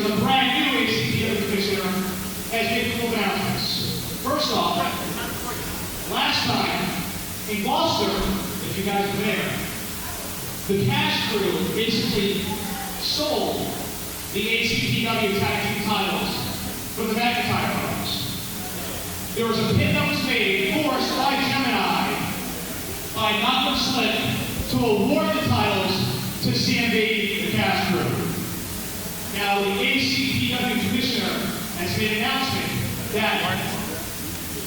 the brand new ACPW commissioner, has made a couple announcements. First off, last time in Gloucester, if you guys were there, the Cash Crew basically sold the ACPW tag team titles for the McIntyre brothers. There was a pin that was made, forced by Gemini, by Knockwood Slip, to award the titles to CMB, the Cash Crew. Now, the ACPW commissioner has made an announcement that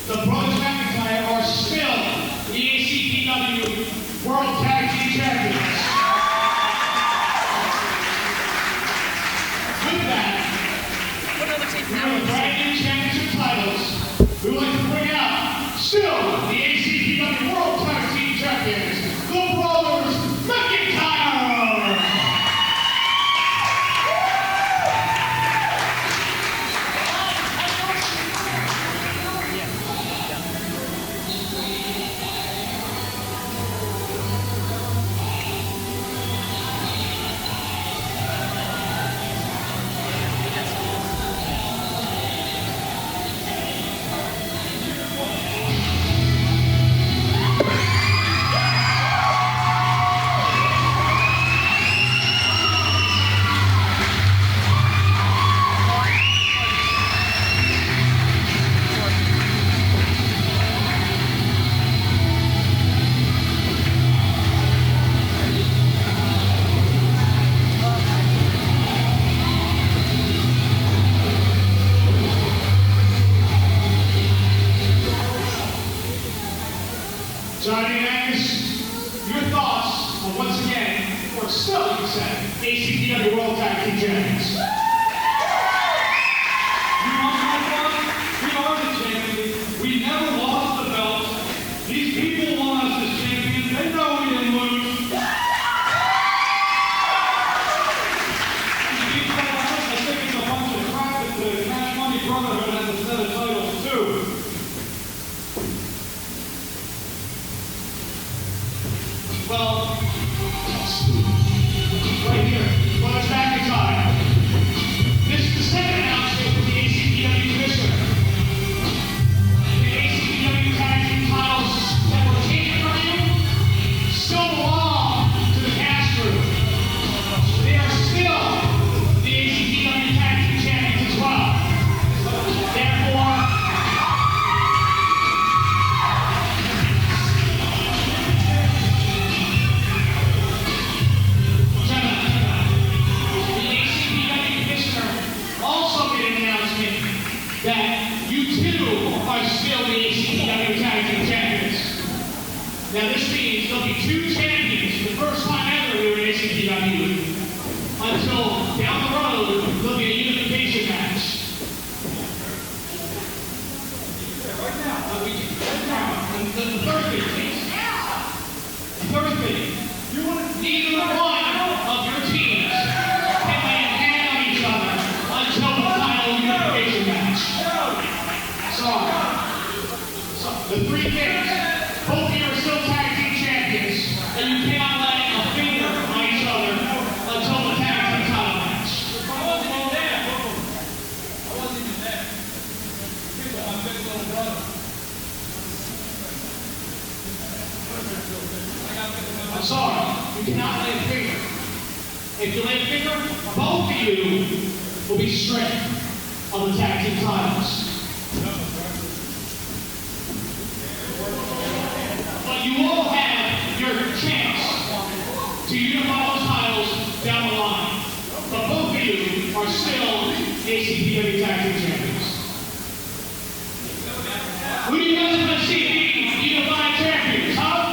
the brothers McIntyre are still the ACPW World Tag Team Champions. With that, we have brand new championship titles. We would like to bring out still the ACPW World Tag Team Champions, the brothers McIntyre. Johnny and Angus, your thoughts on once again, or still, you said, ACPW World Tag Team Champions. We are the champions. We never lost the belt. These people want us as champions. They know we didn't lose. To be quite honest, I think it's a bunch of crap that the Cash Money Brotherhood has a set of titles too. Well, right here, Brothers McIntyre. This is the second announcement from the ACPW commissioner. The ACPW tag team titles that were taken from you still belong to the Cash Crew. They are still the ACPW tag team champions as well. Therefore, that you too are still the ACPW Tag Team Champions. Now this means there'll be two champions for the first time ever we were in ACPW until down the road there'll be a unification match. The third thing, please. The third thing, neither one of your teams can lay a hand on each other until the final unification match. Sorry. The three things, both of you are still tag team champions, and you cannot lay a finger on each other until the tag team title match. I wasn't even there. I wasn't even there. People, my big little brother. I'm sorry, you cannot lay a finger. If you lay a finger, both of you will be stripped of the tag team titles. But you will have your chance to unify those titles down the line. But both of you are still ACPW Tag Team Champions. Who do you guys want to see unify champions, huh?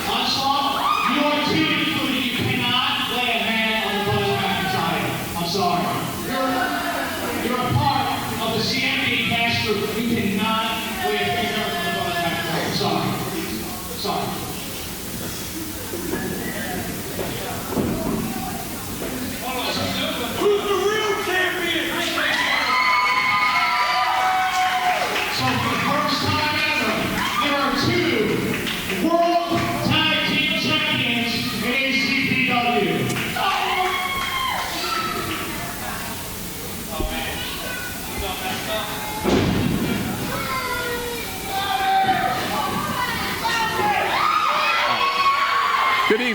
Onslaught, you are too included. You cannot lay a hand on the Brothers McIntyre. I'm sorry. You're a part of the CMB Cash Group. You cannot lay a finger on the Brothers McIntyre. Sorry. Sorry. Who's the real champion? So for the first time ever,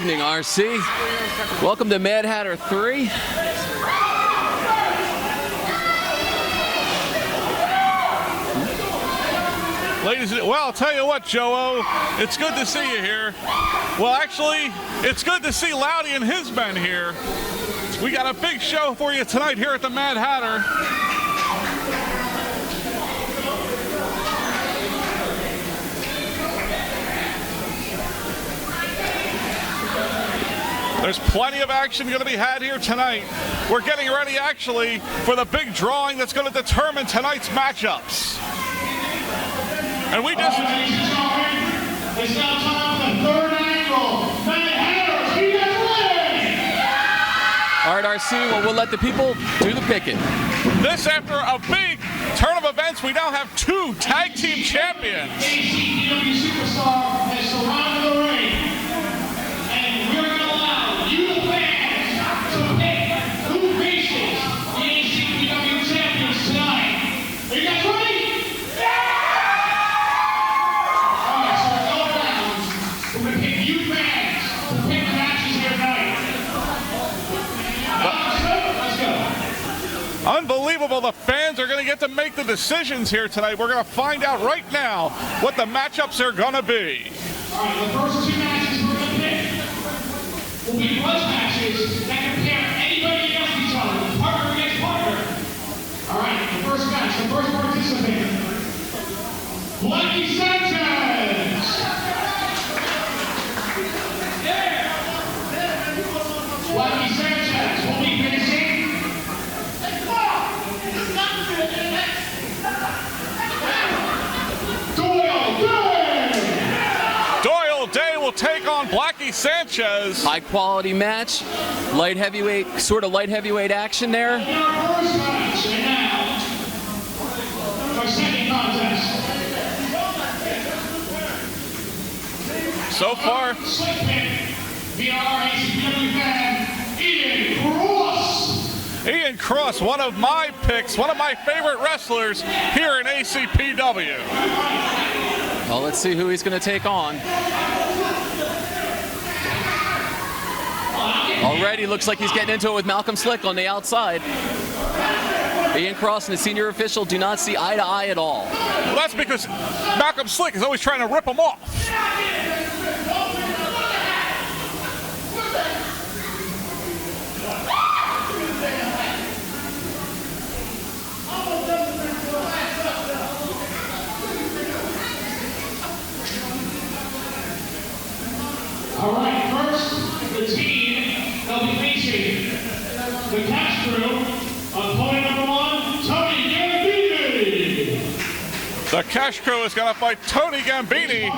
evening, RC. Welcome to Mad Hatter 3. Ladies, well, I'll tell you what, Joe-O, it's good to see you here. Well, actually, it's good to see Loudy and his men here. We got a big show for you tonight here at the Mad Hatter. There's plenty of action going to be had here tonight. We're getting ready, actually, for the big drawing that's going to determine tonight's matchups. And we just... Ladies and gentlemen, it's now time for the third annual Mad Hatter. You guys ready? All right, RC, well, we'll let the people do the picking. This, after a big turn of events, we now have 2 tag team champions. ACPW superstar has surrounded the ring. And we're going to allow you, the fans, to pick who faces the ACPW champions tonight. Are you guys ready? Unbelievable, the fans are going to get to make the decisions here tonight. We're going to find out right now what the matchups are going to be. All right, the first 2 matches we're going to pick will be grudge matches that compare anybody against each other, partner against partner. All right, the first match, the first participant, Blackie Sanchez. Blackie Sanchez will be facing Doyle Day will take on Blackie Sanchez. High quality match, light heavyweight, sort of light heavyweight action there. our first match, and now, our second contest. So far, Slick pick via our ACPW fan, Ian Cross. Ian Cross, one of my picks, one of my favorite wrestlers here in ACPW. Well, let's see who he's going to take on. Already looks like he's getting into it with Malcolm Slick on the outside. Ian Cross and the senior official do not see eye to eye at all. Well, that's because Malcolm Slick is always trying to rip him off. All right, first, the team they'll be facing the Cash Crew, opponent number 1, Tony Gambini. The Cash Crew is going to fight Tony Gambini.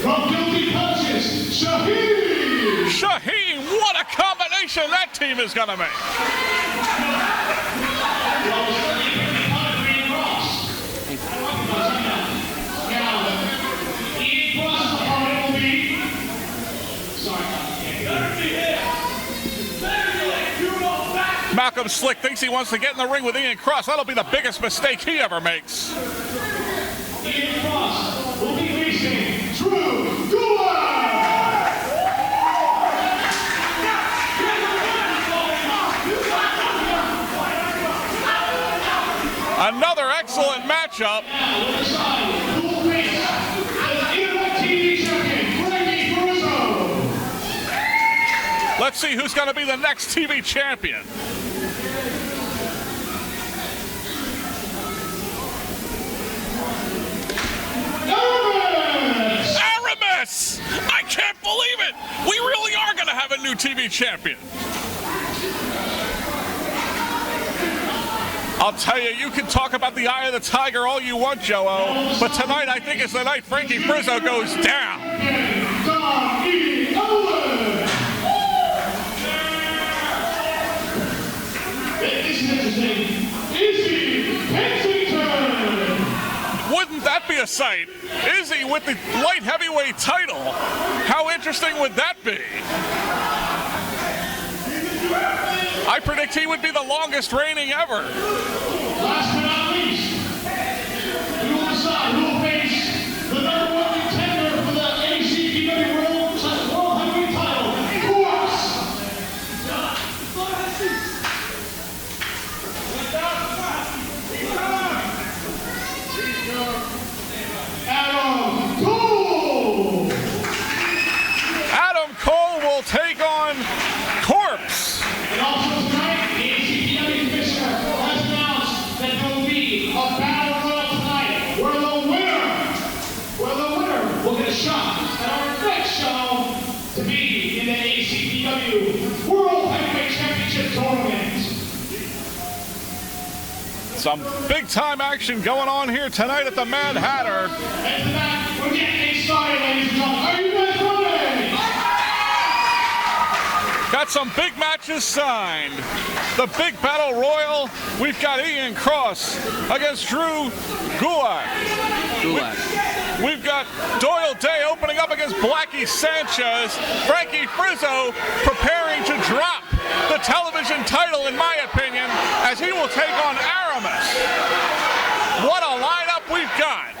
From Guilty Punches, Shaheen. Shaheen, what a combination that team is going to make. Malcolm Slick thinks he wants to get in the ring with Ian Cross. That'll be the biggest mistake he ever makes. Ian Cross will be facing Drew Gulak. Another excellent matchup. Let's see who's going to be the next TV champion. Aramis! I can't believe it! We really are going to have a new TV champion. I'll tell you, you can talk about the eye of the tiger all you want, Joe-O, but tonight I think is the night Frankie Frizzo goes down. Wouldn't that be a sight? Izzy with the light heavyweight title. How interesting would that be? I predict he would be the longest reigning ever. Last but not least, we will decide who will face the number one contender for the ACPW World Heavyweight title. Who else? Adam Cole! Adam Cole will take on Corpse. And also tonight, the ACPW commissioner has announced that there will be a battle royal tonight where the winner will get a shot at our next show to be in the ACPW World Heavyweight Championship Tournament. Some big time action going on here tonight at the Mad Hatter. And for that, we're getting started, ladies and gentlemen. Are you guys ready? Got some big matches signed. The big battle royal, we've got Ian Cross against Drew Gulak. We've got Doyle Day opening up against Blackie Sanchez. Frankie Frizzo preparing to drop the television title, in my opinion, as he will take on Aramis. What a lineup we've got.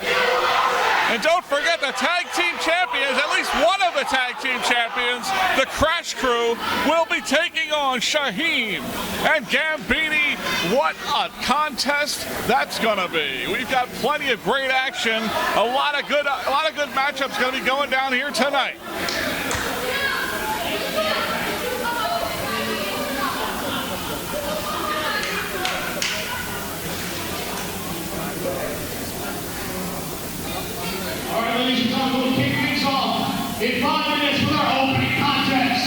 And don't forget the tag team champions, at least one of the tag team champions, the Crash Crew, will be taking on Shaheen and Gambini. What a contest that's gonna be. We've got plenty of great action, a lot of good matchups gonna be going down here tonight. All right, ladies and gentlemen, we'll kick things off in 5 minutes with our opening contest.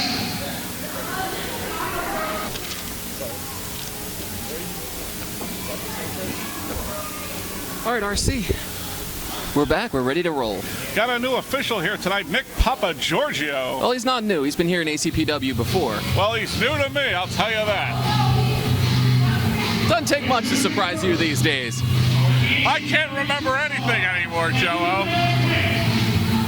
All right, RC. We're back. We're ready to roll. Got a new official here tonight, Nick Papa Giorgio. Well, he's not new. He's been here in ACPW before. Well, he's new to me, I'll tell you that. Doesn't take much to surprise you these days. I can't remember anything anymore, Joe.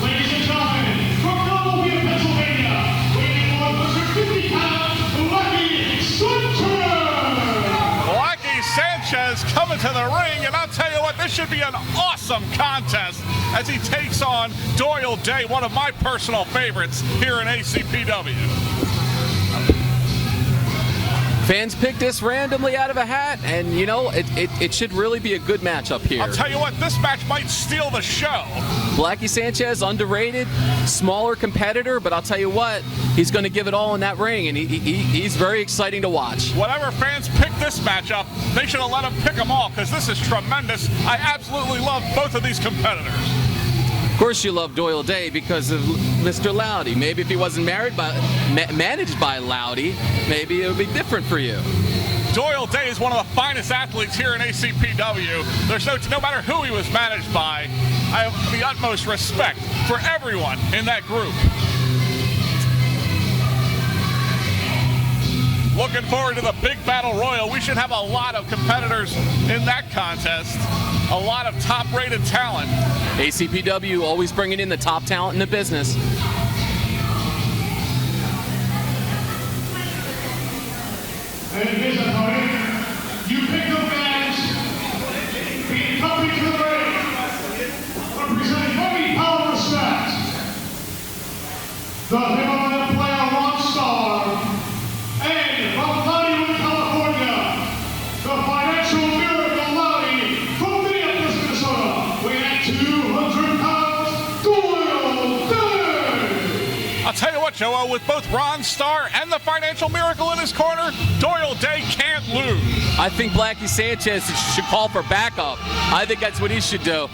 Ladies and gentlemen, from Philadelphia, Pennsylvania, weighing 150 pounds, Blackie Sanchez! Blackie Sanchez coming to the ring, and I'll tell you what, this should be an awesome contest as he takes on Doyle Day, one of my personal favorites here in ACPW. Fans picked this randomly out of a hat, and you know, it should really be a good matchup here. I'll tell you what, this match might steal the show. Blackie Sanchez, underrated, smaller competitor, but I'll tell you what, he's going to give it all in that ring, and he's very exciting to watch. Whatever fans pick this matchup, they should have let him pick them all, because this is tremendous. I absolutely love both of these competitors. Of course you love Doyle Day because of Mr. Loudy. Maybe if he wasn't managed by Loudy, maybe it would be different for you. Doyle Day is one of the finest athletes here in ACPW. There's no matter who he was managed by, I have the utmost respect for everyone in that group. Looking forward to the big battle royal. We should have a lot of competitors in that contest. A lot of top-rated talent. ACPW always bringing in the top talent in the business. And his opponent, you pick the fans, being coming to the ring, representing heavy power respect, the Himalayan player Ron Starr, and from Hollywood, California, the financial miracle Loudy from Minneapolis, Minnesota, weighing at 200 pounds, Doyle Day! I'll tell you what, Joe, with both Ron Starr and the financial miracle in his corner, Doyle Day can't lose. I think Blackie Sanchez should call for backup. I think that's what he should do.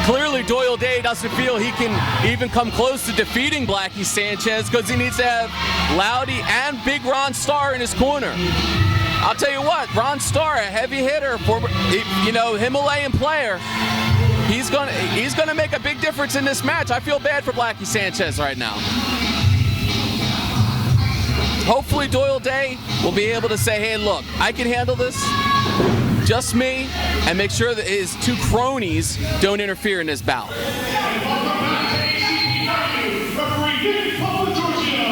Clearly, Doyle Day doesn't feel he can even come close to defeating Blackie Sanchez because he needs to have Loudy and Big Ron Starr in his corner. I'll tell you what, Ron Starr, a heavy hitter, Himalayan player, he's gonna make a big difference in this match. I feel bad for Blackie Sanchez right now. Hopefully Doyle Day will be able to say, hey, look, I can handle this, just me, and make sure that his two cronies don't interfere in this bout. And welcome back to ACPW, referee Nick Papa Giorgio.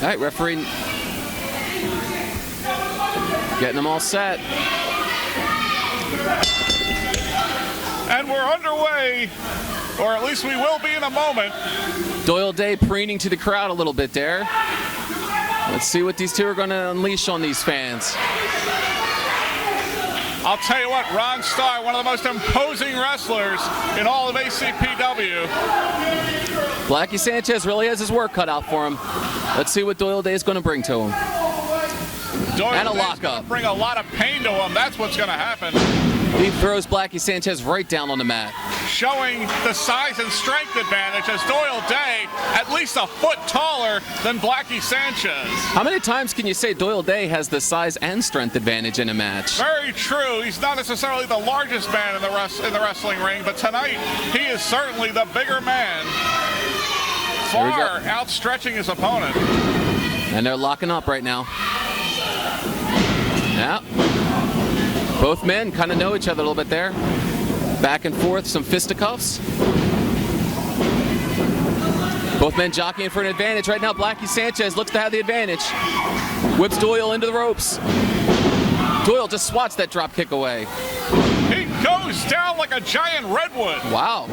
All right, referee getting them all set. And we're underway, or at least we will be in a moment. Doyle Day preening to the crowd a little bit there. Let's see what these two are going to unleash on these fans. I'll tell you what, Ron Starr, one of the most imposing wrestlers in all of ACPW. Blackie Sanchez really has his work cut out for him. Let's see what Doyle Day is going to bring to him. Doyle And a Day's lockup. gonna bring a lot of pain to him. That's what's going to happen. He throws Blackie Sanchez right down on the mat. Showing the size and strength advantage as Doyle Day at least a foot taller than Blackie Sanchez. How many times can you say Doyle Day has the size and strength advantage in a match? Very true. He's not necessarily the largest man in the wrestling ring, but tonight he is certainly the bigger man, far outstretching his opponent. And they're locking up right now. Yeah. Both men kind of know each other a little bit there. Back and forth, some fisticuffs. Both men jockeying for an advantage. Right now, Blackie Sanchez looks to have the advantage. Whips Doyle into the ropes. Doyle just swats that drop kick away. He goes down like a giant redwood. Wow.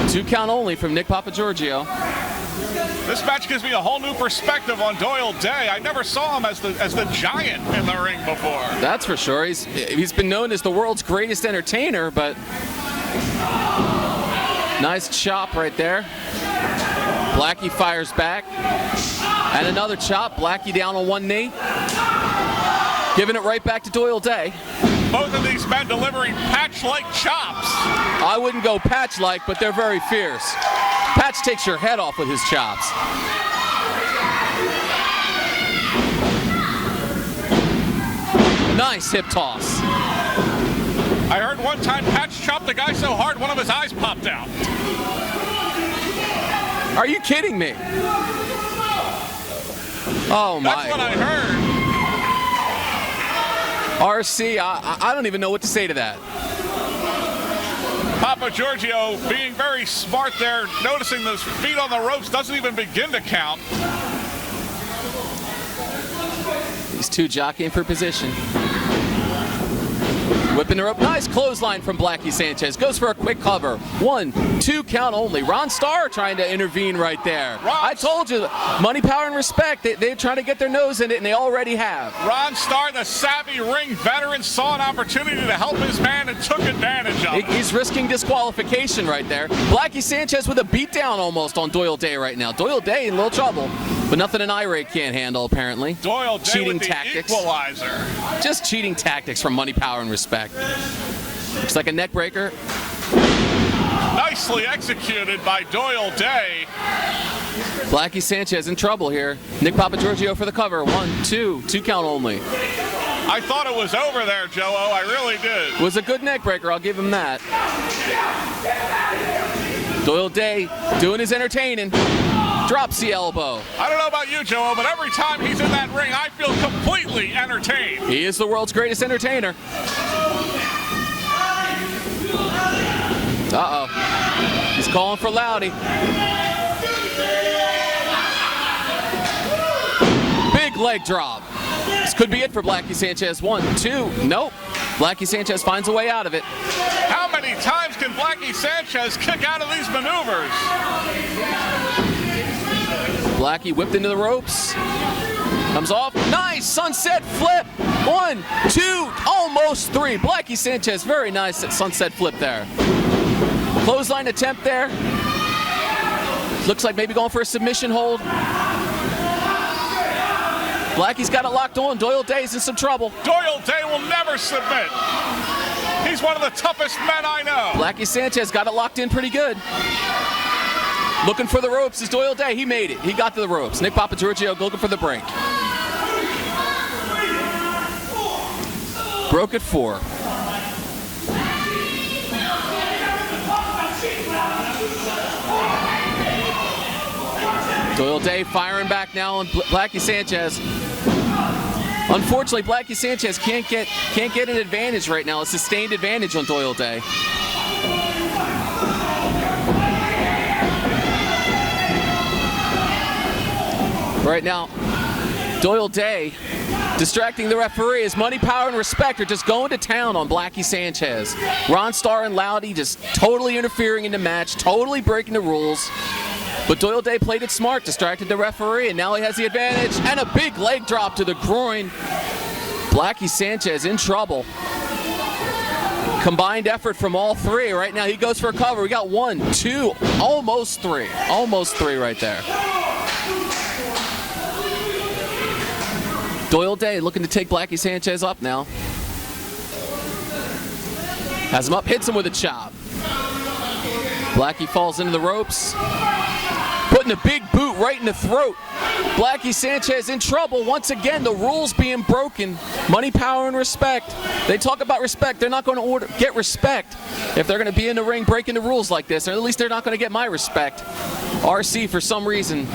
Two count only from Nick Papagiorgio. This match gives me a whole new perspective on Doyle Day. I never saw him as the giant in the ring before. That's for sure. He's been known as the world's greatest entertainer, but nice chop right there. Blackie fires back. And another chop. Blackie down on one knee. Giving it right back to Doyle Day. Both of these men delivering patch-like chops. I wouldn't go patch-like, but they're very fierce. Patch takes your head off with his chops. Nice hip toss. I heard one time Patch chopped a guy so hard one of his eyes popped out. Are you kidding me? Oh my. That's what I heard. RC, I don't even know what to say to that. Papagiorgio being very smart there, noticing those feet on the ropes doesn't even begin to count. These two jockeying for position. Whipping the rope. Nice clothesline from Blackie Sanchez. Goes for a quick cover. 1, 2 count only. Ron Starr trying to intervene right there. I told you, money, power, and respect. They're trying to get their nose in it, and they already have. Ron Starr, the savvy ring veteran, saw an opportunity to help his man and took advantage of it. He's risking disqualification right there. Blackie Sanchez with a beatdown almost on Doyle Day right now. Doyle Day in a little trouble, but nothing an Ray can't handle, apparently. Doyle Day cheating with the tactics. Equalizer. Just cheating tactics from money, power, and respect. Looks like a neck breaker. Nicely executed by Doyle Day. Blackie Sanchez in trouble here. Nick Papagiorgio for the cover. 1, 2 count only. I thought it was over there, Joe-O. I really did. Was a good neck breaker, I'll give him that. Doyle Day doing his entertaining. Drops the elbow. I don't know about you, Joe-O, but every time he's in that ring, I feel completely entertained. He is the world's greatest entertainer. Uh-oh. He's calling for Loudy. Big leg drop. This could be it for Blackie Sanchez. 1, 2. Nope. Blackie Sanchez finds a way out of it. How many times can Blackie Sanchez kick out of these maneuvers? Blackie whipped into the ropes. Comes off. Nice sunset flip. 1, 2, almost 3. Blackie Sanchez, very nice at sunset flip there. Clothesline attempt there. Looks like maybe going for a submission hold. Blackie's got it locked on. Doyle Day's in some trouble. Doyle Day will never submit. He's one of the toughest men I know. Blackie Sanchez got it locked in pretty good. Looking for the ropes is Doyle Day. He made it. He got to the ropes. Nick Papagiorgio looking for the break. Broke at 4. Doyle Day firing back now on Blackie Sanchez. Unfortunately, Blackie Sanchez can't get an advantage right now, a sustained advantage on Doyle Day. Right now, Doyle Day distracting the referee as Money, Power, and Respect are just going to town on Blackie Sanchez. Ron Starr and Loudy just totally interfering in the match, totally breaking the rules. But Doyle Day played it smart, distracted the referee, and now he has the advantage. And a big leg drop to the groin. Blackie Sanchez in trouble. Combined effort from all three. Right now he goes for a cover. We got 1, 2, almost 3. Almost 3 right there. Doyle Day looking to take Blackie Sanchez up now. Has him up, hits him with a chop. Blackie falls into the ropes. Putting a big boot right in the throat. Blackie Sanchez in trouble. Once again, the rules being broken. Money, Power, and Respect. They talk about respect. They're not going to get respect if they're going to be in the ring breaking the rules like this. Or at least they're not going to get my respect. RC, for some reason,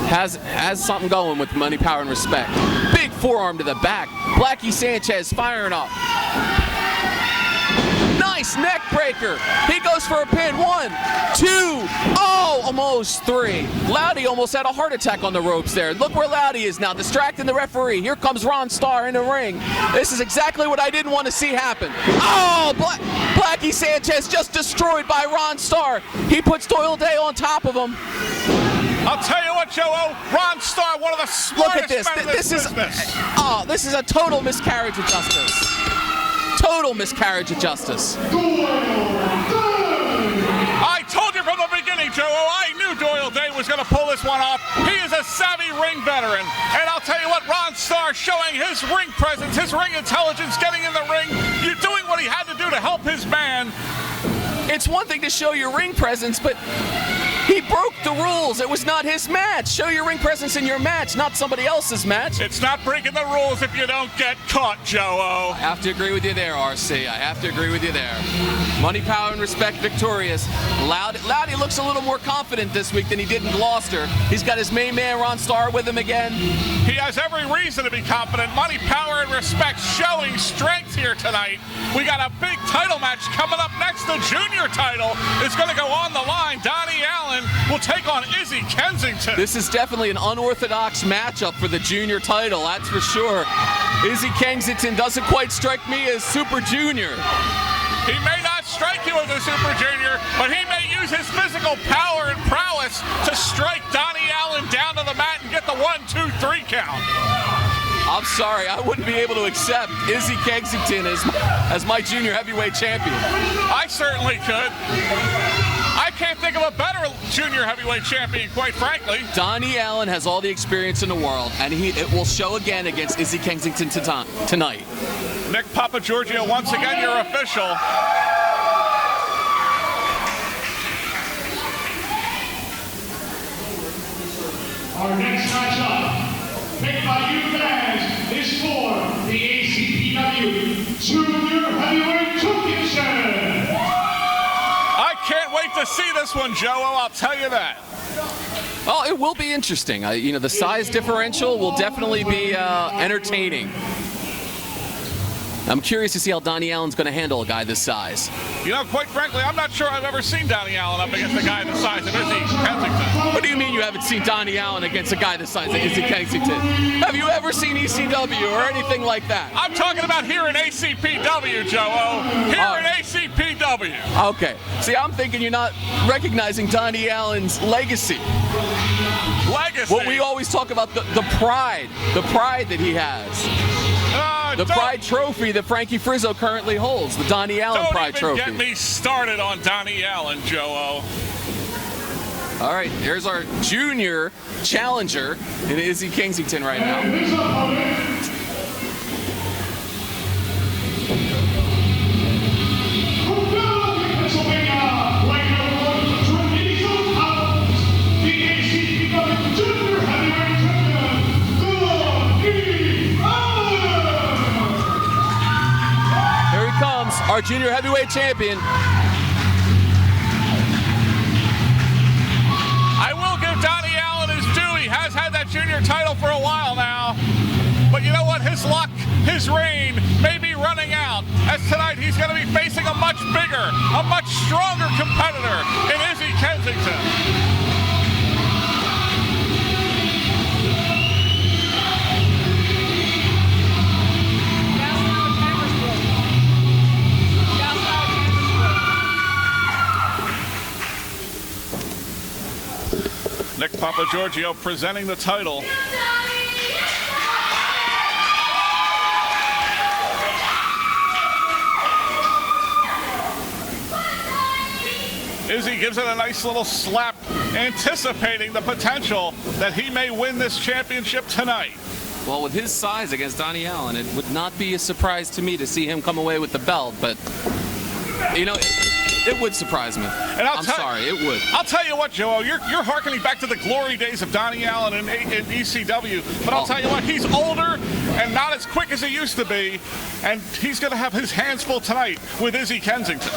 has something going with Money, Power, and Respect. Big forearm to the back. Blackie Sanchez firing up. Nice neck breaker. He goes for a pin. 1, 2, almost 3. Loudy almost had a heart attack on the ropes there. Look where Loudy is now, distracting the referee. Here comes Ron Starr in the ring. This is exactly what I didn't want to see happen. Blackie Sanchez just destroyed by Ron Starr. He puts Doyle Day on top of him. I'll tell you what, Joe, Ron Starr, one of the smartest Look at this. men in this business. This is a total miscarriage of justice. Total miscarriage of justice. I told you from the beginning, Joe, I knew Doyle Day was going to pull this one off. He is a savvy ring veteran. And I'll tell you what, Ron Starr showing his ring presence, his ring intelligence, getting in the ring, you're doing what he had to do to help his man. It's one thing to show your ring presence, but he broke the rules. It was not his match. Show your ring presence in your match, not somebody else's match. It's not breaking the rules if you don't get caught, Joe-O. I have to agree with you there, RC. I have to agree with you there. Money, Power, and Respect victorious. Loudy looks a little more confident this week than he did in Gloucester. He's got his main man, Ron Starr, with him again. He has every reason to be confident. Money, Power, and Respect showing strength here tonight. We got a big title match coming up next. The junior title is going to go on the line. Donnie Allen will take on Izzy Kensington. This is definitely an unorthodox matchup for the junior title, that's for sure. Izzy Kensington doesn't quite strike me as Super Junior. He may not strike you as a Super Junior, but he may use his physical power and prowess to strike Donnie Allen down to the mat and get the 1, 2, 3 count. I'm sorry, I wouldn't be able to accept Izzy Kensington as my junior heavyweight champion. I certainly could. I can't think of a better junior heavyweight champion, quite frankly. Donnie Allen has all the experience in the world, and it will show again against Izzy Kensington tonight. Nick Papagiorgio, once again, your official. Our next matchup, picked by you fans, is for the ACPW Junior Heavyweight Championship. I can't wait to see this one, Joe-O, I'll tell you that. Well, it will be interesting. The size differential will definitely be entertaining. I'm curious to see how Donnie Allen's going to handle a guy this size. Quite frankly, I'm not sure I've ever seen Donnie Allen up against a guy the size of Izzy Kensington. What do you mean you haven't seen Donnie Allen against a guy the size of Izzy Kensington? Have you ever seen ECW or anything like that? I'm talking about here in ACPW, Joe-O. Here in ACPW. Okay. See, I'm thinking you're not recognizing Donnie Allen's legacy. Legacy? What we always talk about, the pride that he has. The Pride Trophy that Frankie Frizzo currently holds, the Donnie Allen Pride Trophy. Don't even get me started on Donnie Allen, Joe-O. All right, here's our junior challenger in Izzy Kensington right now. His opponent, from Philadelphia, Pennsylvania, weighing in 182 pounds, the ACPW Junior Heavyweight Champion, Donnie Allen. Here he comes, our junior heavyweight champion. I will give Donnie Allen his due. He has had that junior title for a while now. But you know what? His luck, his reign may be running out. As tonight he's going to be facing a much bigger, a much stronger competitor in Izzy Kensington. Nick Papagiorgio presenting the title. Izzy gives it a nice little slap, anticipating the potential that he may win this championship tonight. Well, with his size against Donnie Allen, it would not be a surprise to me to see him come away with the belt, but, you know, it would surprise me. And I'm sorry, it would. I'll tell you what, Joe, you're hearkening back to the glory days of Donnie Allen in ECW, but I'll tell you what, he's older and not as quick as he used to be, and he's going to have his hands full tonight with Izzy Kensington.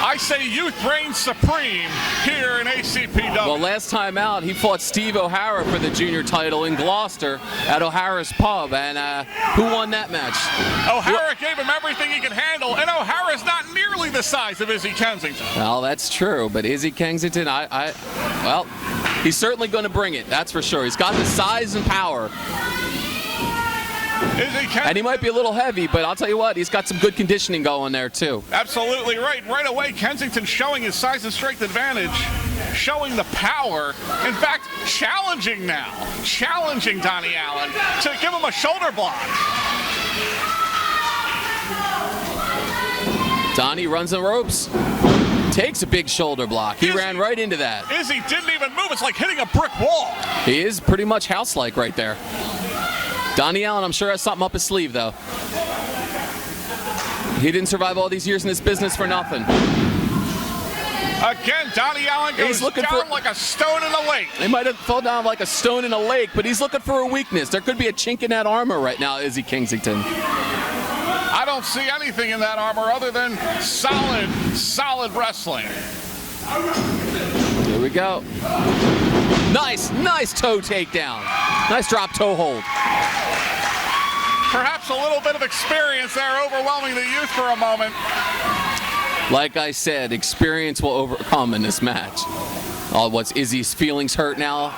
I say youth reigns supreme here in ACPW. Well, last time out, he fought Steve O'Hara for the junior title in Gloucester at O'Hara's Pub, and who won that match? O'Hara gave him everything he could handle, and O'Hara's not nearly the size of Izzy Kensington. Well, that's true, but Izzy Kensington, well, he's certainly going to bring it, that's for sure. He's got the size and power. And he might be a little heavy, but I'll tell you what, he's got some good conditioning going there, too. Absolutely right. Right away, Kensington showing his size and strength advantage, showing the power. In fact, challenging Donnie Allen to give him a shoulder block. Donnie runs the ropes, takes a big shoulder block. He ran right into that. Izzy didn't even move. It's like hitting a brick wall. He is pretty much house-like right there. Donnie Allen, I'm sure, has something up his sleeve, though. He didn't survive all these years in this business for nothing. Again, Donnie Allen goes down like a stone in a lake. He might have fell down like a stone in a lake, but he's looking for a weakness. There could be a chink in that armor right now, Izzy Kensington. I don't see anything in that armor other than solid wrestling. Here we go. Nice toe takedown. Nice drop toe hold. Perhaps a little bit of experience there overwhelming the youth for a moment. Like I said, experience will overcome in this match. Oh, what's Izzy's feelings hurt now?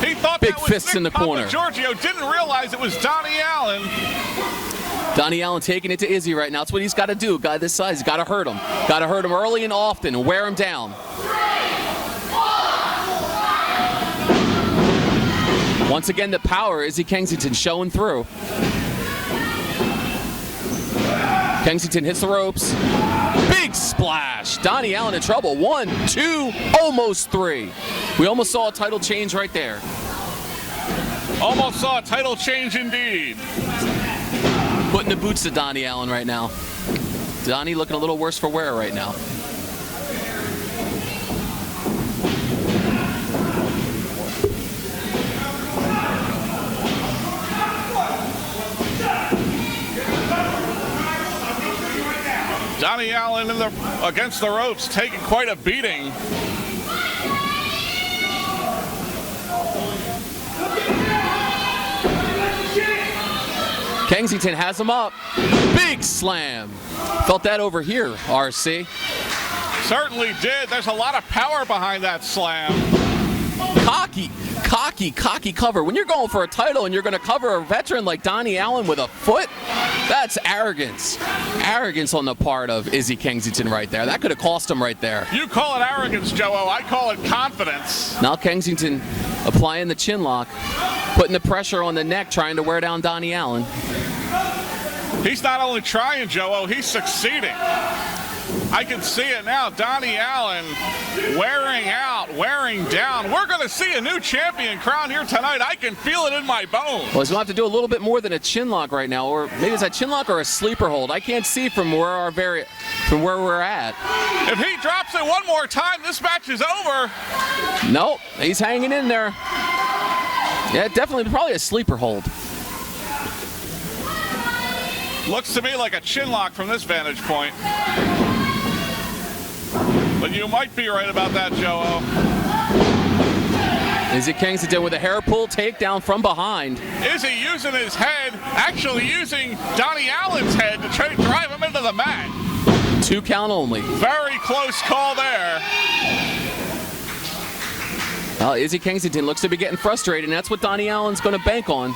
He thought big that was fists Nick in the corner. Giorgio didn't realize it was Donnie Allen. Donnie Allen taking it to Izzy right now. That's what he's got to do. A guy this size, he's got to hurt him. Got to hurt him early and often and wear him down. Once again, the power, Izzy Kensington showing through. Kensington hits the ropes. Big splash. Donnie Allen in trouble. 1, 2, almost 3. We almost saw a title change right there. Almost saw a title change indeed. Putting the boots to Donnie Allen right now. Donnie looking a little worse for wear right now. Donnie Allen against the ropes, taking quite a beating. Kensington has him up. Big slam. Felt that over here, RC. Certainly did. There's a lot of power behind that slam. Cocky cover. When you're going for a title and you're going to cover a veteran like Donnie Allen with a foot, that's arrogance. Arrogance on the part of Izzy Kensington right there. That could have cost him right there. You call it arrogance, Joe. I call it confidence. Now Kensington applying the chin lock, putting the pressure on the neck, trying to wear down Donnie Allen. He's not only trying, Joe, he's succeeding. I can see it now. Donnie Allen wearing out, wearing down. We're going to see a new champion crowned here tonight. I can feel it in my bones. Well, he's going to have to do a little bit more than a chin lock right now, or maybe it's a chin lock or a sleeper hold. I can't see from where we're at. If he drops it one more time, this match is over. Nope, he's hanging in there. Yeah, definitely, probably a sleeper hold. Looks to me like a chin lock from this vantage point. But you might be right about that, Joe. Izzy Kensington with a hair pull takedown from behind. Izzy using his head, actually using Donnie Allen's head to try to drive him into the mat. 2 count only. Very close call there. Well, Izzy Kensington looks to be getting frustrated, and that's what Donnie Allen's going to bank on.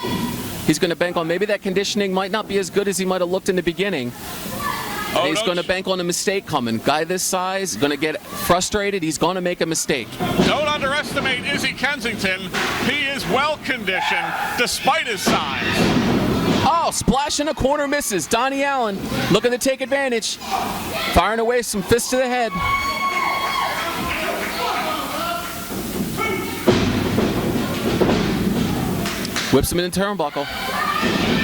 He's going to bank on maybe that conditioning might not be as good as he might have looked in the beginning. And he's going to bank on a mistake coming. Guy this size, going to get frustrated. He's going to make a mistake. Don't underestimate Izzy Kensington. He is well conditioned despite his size. Oh, splash in the corner, misses. Donnie Allen looking to take advantage. Firing away some fists to the head. Whips him in the turnbuckle.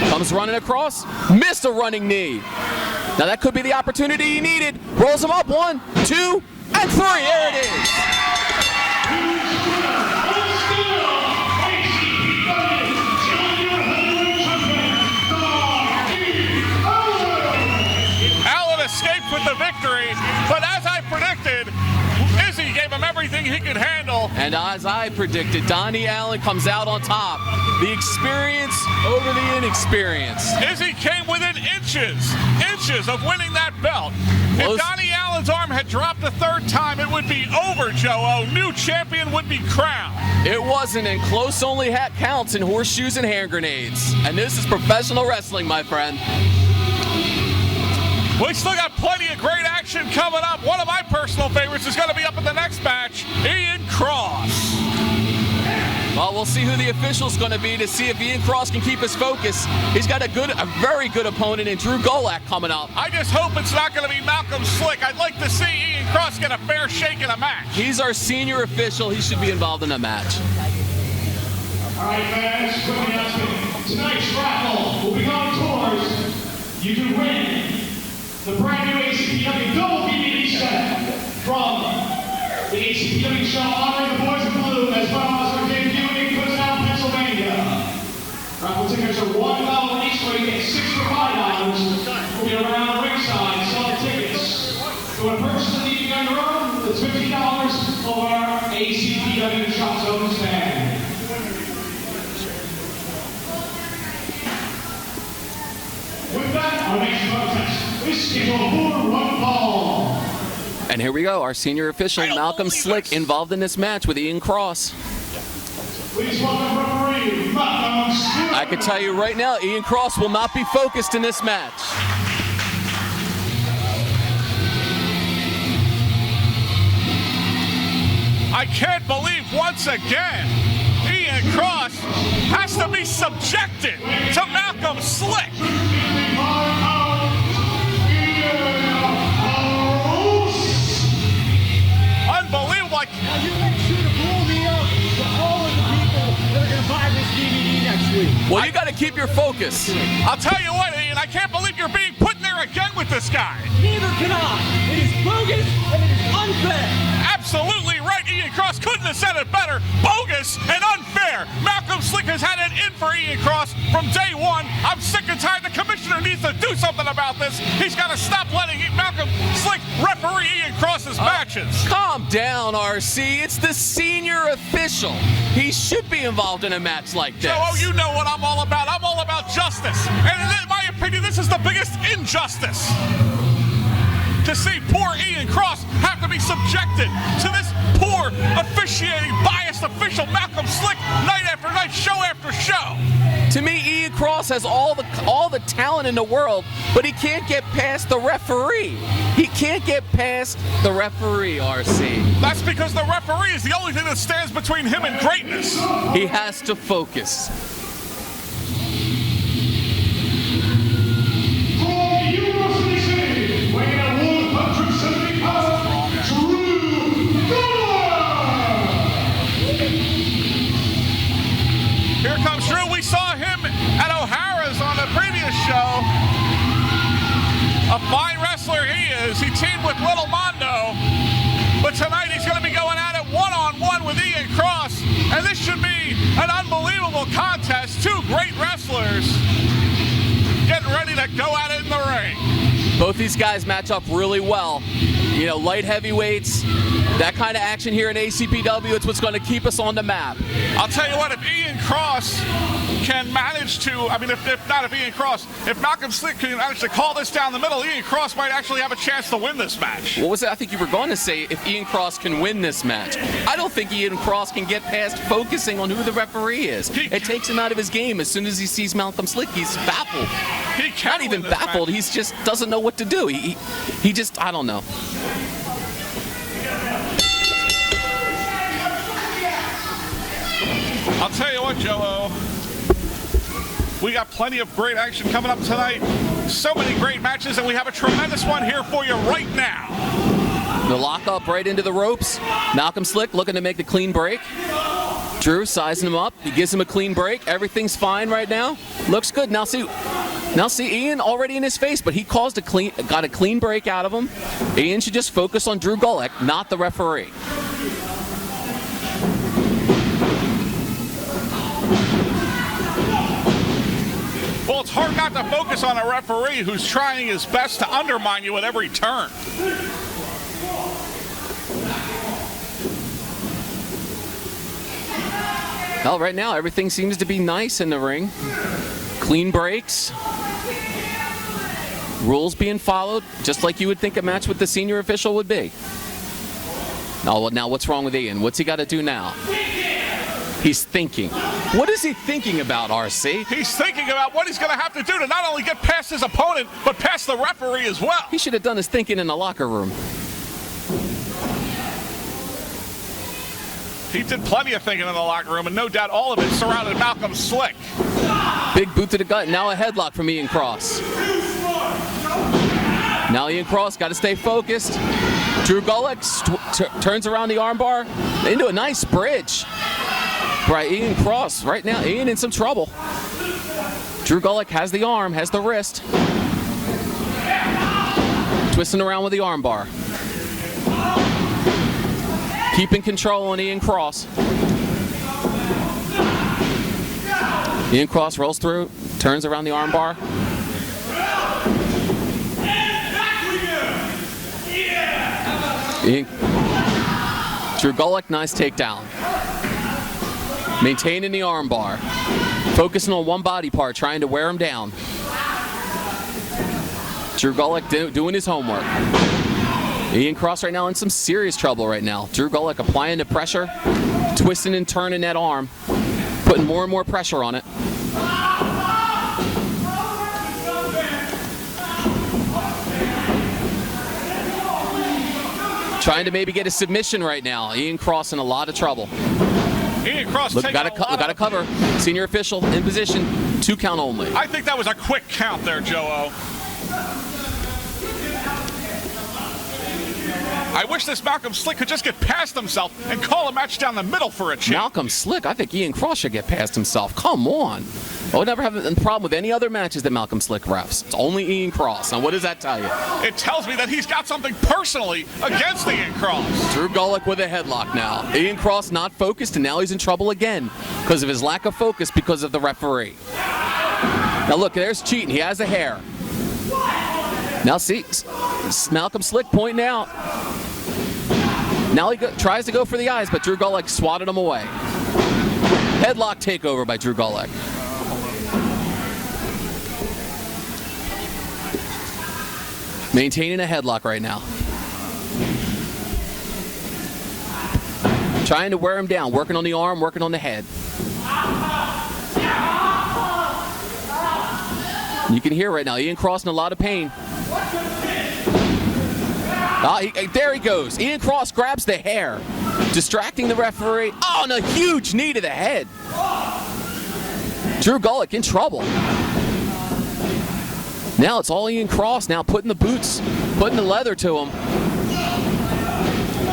Comes running across. Missed a running knee. Now that could be the opportunity he needed. Rolls him up. 1, 2, and 3. There it is. Allen escaped with the victory, but as I predicted, Izzy gave him everything he could handle. And as I predicted, Donnie Allen comes out on top. The experience over the inexperience. Izzy came within inches of winning that belt. Close. If Donnie Allen's arm had dropped a third time, it would be over, Joe-O. New champion would be crowned. It wasn't, and close only counts in horseshoes and hand grenades. And this is professional wrestling, my friend. We still got plenty of great action coming up. One of my personal favorites is going to be up in the next match, Ian Cross. Well, we'll see who the official's going to be to see if Ian Cross can keep his focus. He's got a very good opponent in Drew Golak coming up. I just hope it's not going to be Malcolm Slick. I'd like to see Ian Cross get a fair shake in a match. He's our senior official. He should be involved in a match. All right, fans, quick announcement. Tonight's raffle will be going towards you can win the brand new ACPW double DVD set from the ACPW show honoring the boys in blue as well as our debut in Kutztown, Pennsylvania. Raffle tickets are $1 each way, get 6 for $5. We'll be around ringside selling tickets. If you want to purchase the DVD on your own, it's $50 over our ACPW Shop Zone stand. With that, our next contest is scheduled for one fall. And here we go, our senior official, Malcolm Slick, involved in this match with Ian Cross. Please welcome referee Malcolm Slick. I can tell you right now, Ian Cross will not be focused in this match. I can't believe once again Ian Cross has to be subjected to Malcolm Slick. Unbelievable. Like, Now you make sure to blow me up to all of the people that are going to buy this DVD next week. Well, you got to keep your focus. I'll tell you what, Ian, I can't believe you're being put in there again with this guy. Neither can I. It is bogus and it is unfair. Absolutely right. Ian Cross couldn't have said it better. Bogus and unfair. Malcolm Slick has had it in for Ian Cross from day one. I'm sick and tired. The commissioner needs to do something about this. He's got to stop letting Malcolm Slick referee Ian Cross's matches. Calm down, RC. It's the senior official. He should be involved in a match like this. Oh, you know what I'm all about. I'm all about justice. And in my opinion, this is the biggest injustice. To see poor Ian Cross have to be subjected to this poor officiating, biased official Malcolm Slick night after night, show after show. To me, Ian Cross has all the talent in the world, but he can't get past the referee. He can't get past the referee, RC. That's because the referee is the only thing that stands between him and greatness. He has to focus. From University City, weighing at 170 pounds, Drew Golak. Here comes Drew. We saw him at O'Hara's on the previous show. A fine wrestler he is. He teamed with Little Mondo. But tonight he's going to be going at it one-on-one with Ian Cross. And this should be an unbelievable contest. Two great wrestlers getting ready to go at it in the ring. Both these guys match up really well. You know, light heavyweights, that kind of action here in ACPW, it's what's going to keep us on the map. I'll tell you what, if Ian Cross can manage to, I mean, if Ian Cross, if Malcolm Slick can manage to call this down the middle, Ian Cross might actually have a chance to win this match. What was it? I think you were going to say if Ian Cross can win this match. I don't think Ian Cross can get past focusing on who the referee is. It takes him out of his game as soon as he sees Malcolm Slick. He's baffled. He can't Not even baffled. He just doesn't know what to do. He just, I don't know. I'll tell you what, Joe-O. We got plenty of great action coming up tonight. So many great matches, and we have a tremendous one here for you right now. The lockup right into the ropes. Malcolm Slick looking to make the clean break. Drew sizing him up. He gives him a clean break. Everything's fine right now. Looks good. Now see Ian already in his face, but he got a clean break out of him. Ian should just focus on Drew Gulak, not the referee. Well, it's hard not to focus on a referee who's trying his best to undermine you at every turn. Well, right now, everything seems to be nice in the ring. Clean breaks. Rules being followed, just like you would think a match with the senior official would be. Now what's wrong with Ian? What's he got to do now? He's thinking. What is he thinking about, RC? He's thinking about what he's going to have to do to not only get past his opponent, but past the referee as well. He should have done his thinking in the locker room. He did plenty of thinking in the locker room, and no doubt all of it surrounded Malcolm Slick. Big boot to the gut. Now a headlock from Ian Cross. Now Ian Cross got to stay focused. Drew Gulak turns around the armbar into a nice bridge. Right, Ian Cross. Right now, Ian in some trouble. Drew Gulak has the arm, has the wrist. Twisting around with the armbar. Keeping control on Ian Cross. Ian Cross rolls through, turns around the armbar. Drew Gulak, nice takedown. Maintaining the armbar. Focusing on one body part, trying to wear him down. Drew Gulak doing his homework. Ian Cross right now in some serious trouble right now. Drew Gulak applying the pressure, twisting and turning that arm, putting more and more pressure on it. Trying to maybe get a submission right now. Ian Cross in a lot of trouble. Ian Cross got to cover. Senior official in position. 2 count only. I think that was a quick count there, Joe-O. I wish this Malcolm Slick could just get past himself and call a match down the middle for a change. Malcolm Slick? I think Ian Cross should get past himself. Come on. I would never have a problem with any other matches that Malcolm Slick refs. It's only Ian Cross. Now, what does that tell you? It tells me that he's got something personally against Ian Cross. Drew Gulak with a headlock now. Ian Cross not focused, and now he's in trouble again because of his lack of focus because of the referee. Now, look, there's cheating. He has the hair. Now, see, Malcolm Slick pointing out. Now he tries to go for the eyes, but Drew Gulak swatted him away. Headlock takeover by Drew Gulak. Maintaining a headlock right now. Trying to wear him down, working on the arm, working on the head. You can hear right now, Ian Cross in a lot of pain. There he goes. Ian Cross grabs the hair, distracting the referee. Oh, and a huge knee to the head. Drew Gulak in trouble. Now it's all Ian Cross now putting the boots, putting the leather to him.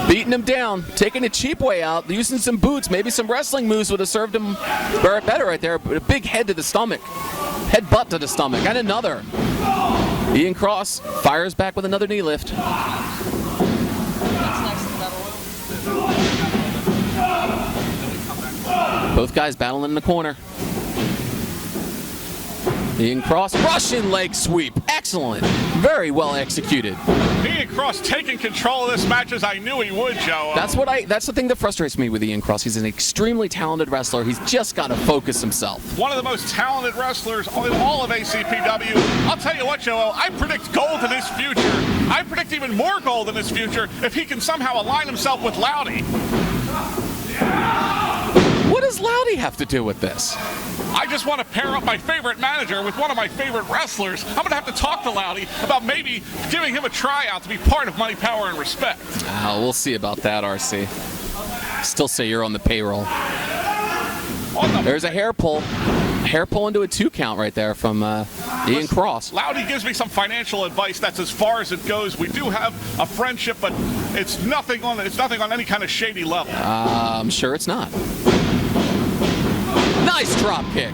Beating him down, taking a cheap way out, using some boots, maybe some wrestling moves would have served him better right there, but a big head to the stomach. Headbutt to the stomach, and another. Ian Cross fires back with another knee lift. Both guys battling in the corner. Ian Cross, Russian leg sweep. Excellent. Very well executed. Ian Cross taking control of this match as I knew he would, Joe. That's the thing that frustrates me with Ian Cross. He's an extremely talented wrestler. He's just got to focus himself. One of the most talented wrestlers in all of ACPW. I'll tell you what, Joe, I predict gold in his future. I predict even more gold in his future if he can somehow align himself with Loudy. What does Loudy have to do with this? I just want to pair up my favorite manager with one of my favorite wrestlers. I'm going to have to talk to Loudy about maybe giving him a tryout to be part of Money, Power, and Respect. We'll see about that, RC. Still say you're on the payroll. There's a hair pull. Hair pull into a 2 count right there from Ian Cross. Loudy gives me some financial advice. That's as far as it goes. We do have a friendship, but it's nothing on any kind of shady level. I'm sure it's not. Nice drop kick.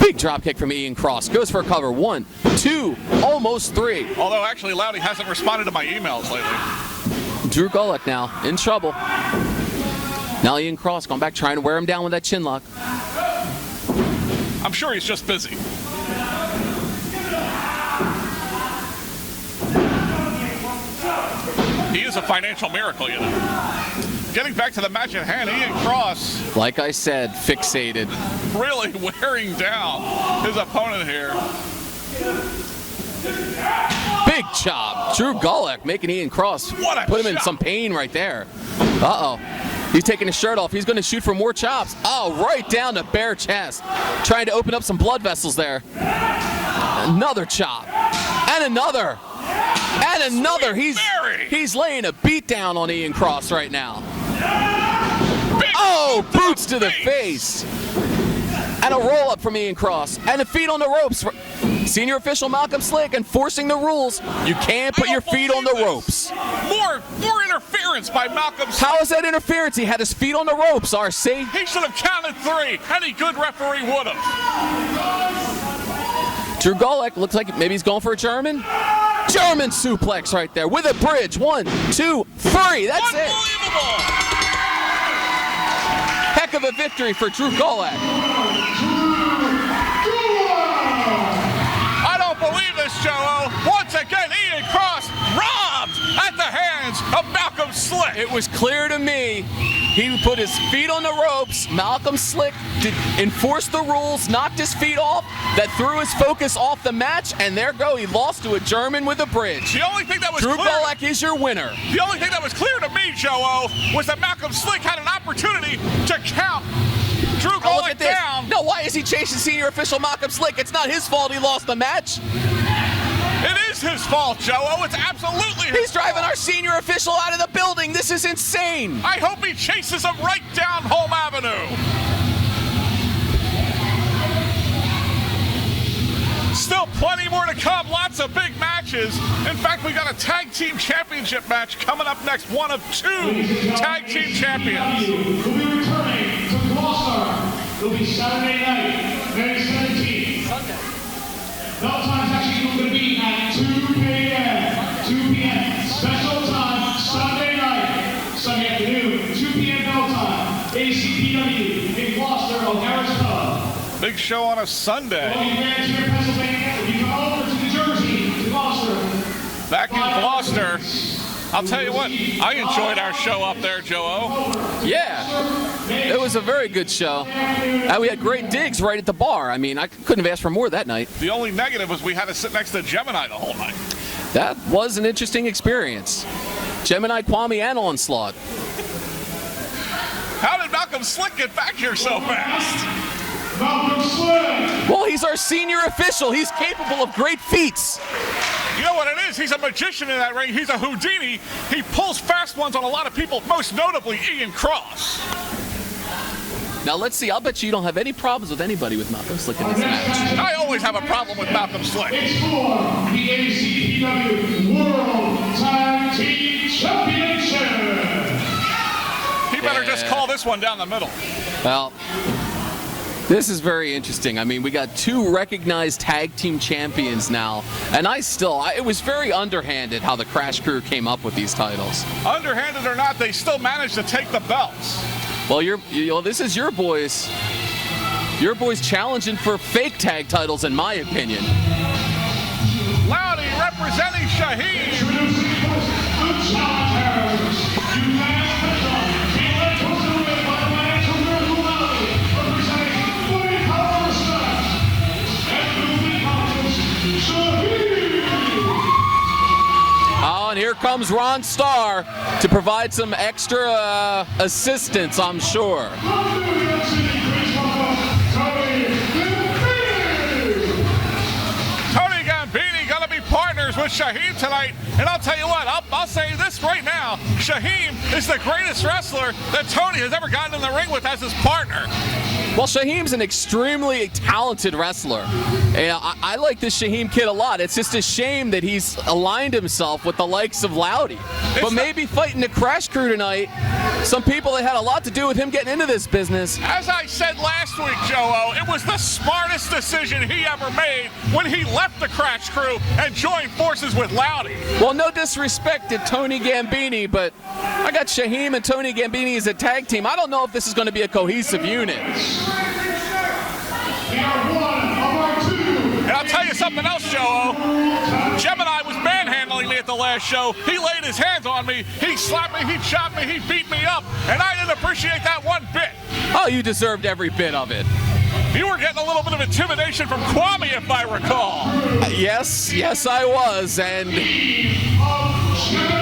Big drop kick from Ian Cross. Goes for a cover. 1, 2, almost 3. Although actually Loudy hasn't responded to my emails lately. Drew Gulak now in trouble. Now Ian Cross going back trying to wear him down with that chin lock. I'm sure he's just busy. He is a financial miracle, you know. Getting back to the match at hand, Ian Cross, like I said, fixated. Really wearing down his opponent here. Big chop. Drew Gulak making Ian Cross put him in some pain right there. Uh-oh. He's taking his shirt off. He's going to shoot for more chops. Oh, right down the bare chest. Trying to open up some blood vessels there. Another chop. And another. And another. He's laying a beat down on Ian Cross right now. Oh, boots to the face. And a roll up from Ian Cross. And a feet on the ropes. Senior official Malcolm Slick enforcing the rules. You can't put your feet on the ropes. More interference by Malcolm Slick. How is that interference? He had his feet on the ropes, RC. He should have counted 3. Any good referee would have. Drew Gulak looks like maybe he's going for a German suplex right there with a bridge. 1, 2, 3. That's it. Unbelievable. Heck of a victory for Drew Gulak. I don't believe this, Joe. Once again, Ian Cross robbed at the hands of Malcolm Slick. It was clear to me. He put his feet on the ropes. Malcolm Slick enforced the rules, knocked his feet off. That threw his focus off the match, and there go. He lost to a German with a bridge. The only thing that was Drew Gulak is your winner. The only thing that was clear to me, Joe, was that Malcolm Slick had an opportunity to count Drew Gulak down. No, why is he chasing senior official Malcolm Slick? It's not his fault he lost the match. It is his fault, Joe. It's absolutely his He's driving our senior official out of the building. This is insane. I hope he chases him right down Home Avenue. Still plenty more to come. Lots of big matches. In fact, we got a tag team championship match coming up next. One of 2 tag team champions. We'll be returning to Gloucester. It'll be Saturday night, May 17th. Sunday. Bell time's actually going to be at 2 p.m. 2 p.m. Special time, Sunday night, Sunday afternoon, 2 p.m. bell time. ACPW in Gloucester, O'Hara's Pub. Big show on a Sunday. All you fans here in Pennsylvania, you come over to New Jersey, to Gloucester. Back in Gloucester. I'll tell you what, I enjoyed our show up there, Joe. Yeah, it was a very good show. And we had great digs right at the bar. I mean, I couldn't have asked for more that night. The only negative was we had to sit next to Gemini the whole night. That was an interesting experience. Gemini, Kwame, and Onslaught. How did Malcolm Slick get back here so fast? Malcolm Slick! Well, he's our senior official. He's capable of great feats. You know what it is? He's a magician in that ring. He's a Houdini. He pulls fast ones on a lot of people, most notably Ian Cross. Now, let's see. I'll bet you don't have any problems with anybody with Malcolm Slick in this match. I always have a problem with Malcolm Slick. It's for the ACPW World Tag Team Championship! He better just call this one down the middle. Well, this is very interesting. I mean, we got 2 recognized tag team champions now, and it was very underhanded how the Crash Crew came up with these titles. Underhanded or not, they still managed to take the belts. Well, this is your boys. Your boys challenging for fake tag titles, in my opinion. Loudy representing Shaheen. challengers, you guys picked up the electrical win by Financial Miracle Valley, representing Money Power Respect, and moving contest, Shaheen. Oh, and here comes Ron Starr to provide some extra assistance, I'm sure. From New York City, please welcome Tony Gambini. Tony Gambini gonna be partners with Shaheen tonight, and I'll tell you what, I'll say this right now, Shaheen is the greatest wrestler that Tony has ever gotten in the ring with as his partner. Well, Shaheem's an extremely talented wrestler. And I like this Shaheem kid a lot. It's just a shame that he's aligned himself with the likes of Loudy. But maybe fighting the Crash Crew tonight, some people that had a lot to do with him getting into this business. As I said last week, Joe-O, it was the smartest decision he ever made when he left the Crash Crew and joined forces with Loudy. Well, no disrespect to Tony Gambini, but I got Shaheem and Tony Gambini as a tag team. I don't know if this is going to be a cohesive unit. And I'll tell you something else, Joe-O. Gemini was manhandling me at the last show. He laid his hands on me. He slapped me, he chopped me, he beat me up. And I didn't appreciate that one bit. Oh, you deserved every bit of it. You were getting a little bit of intimidation from Kwame, if I recall. Yes, I was. And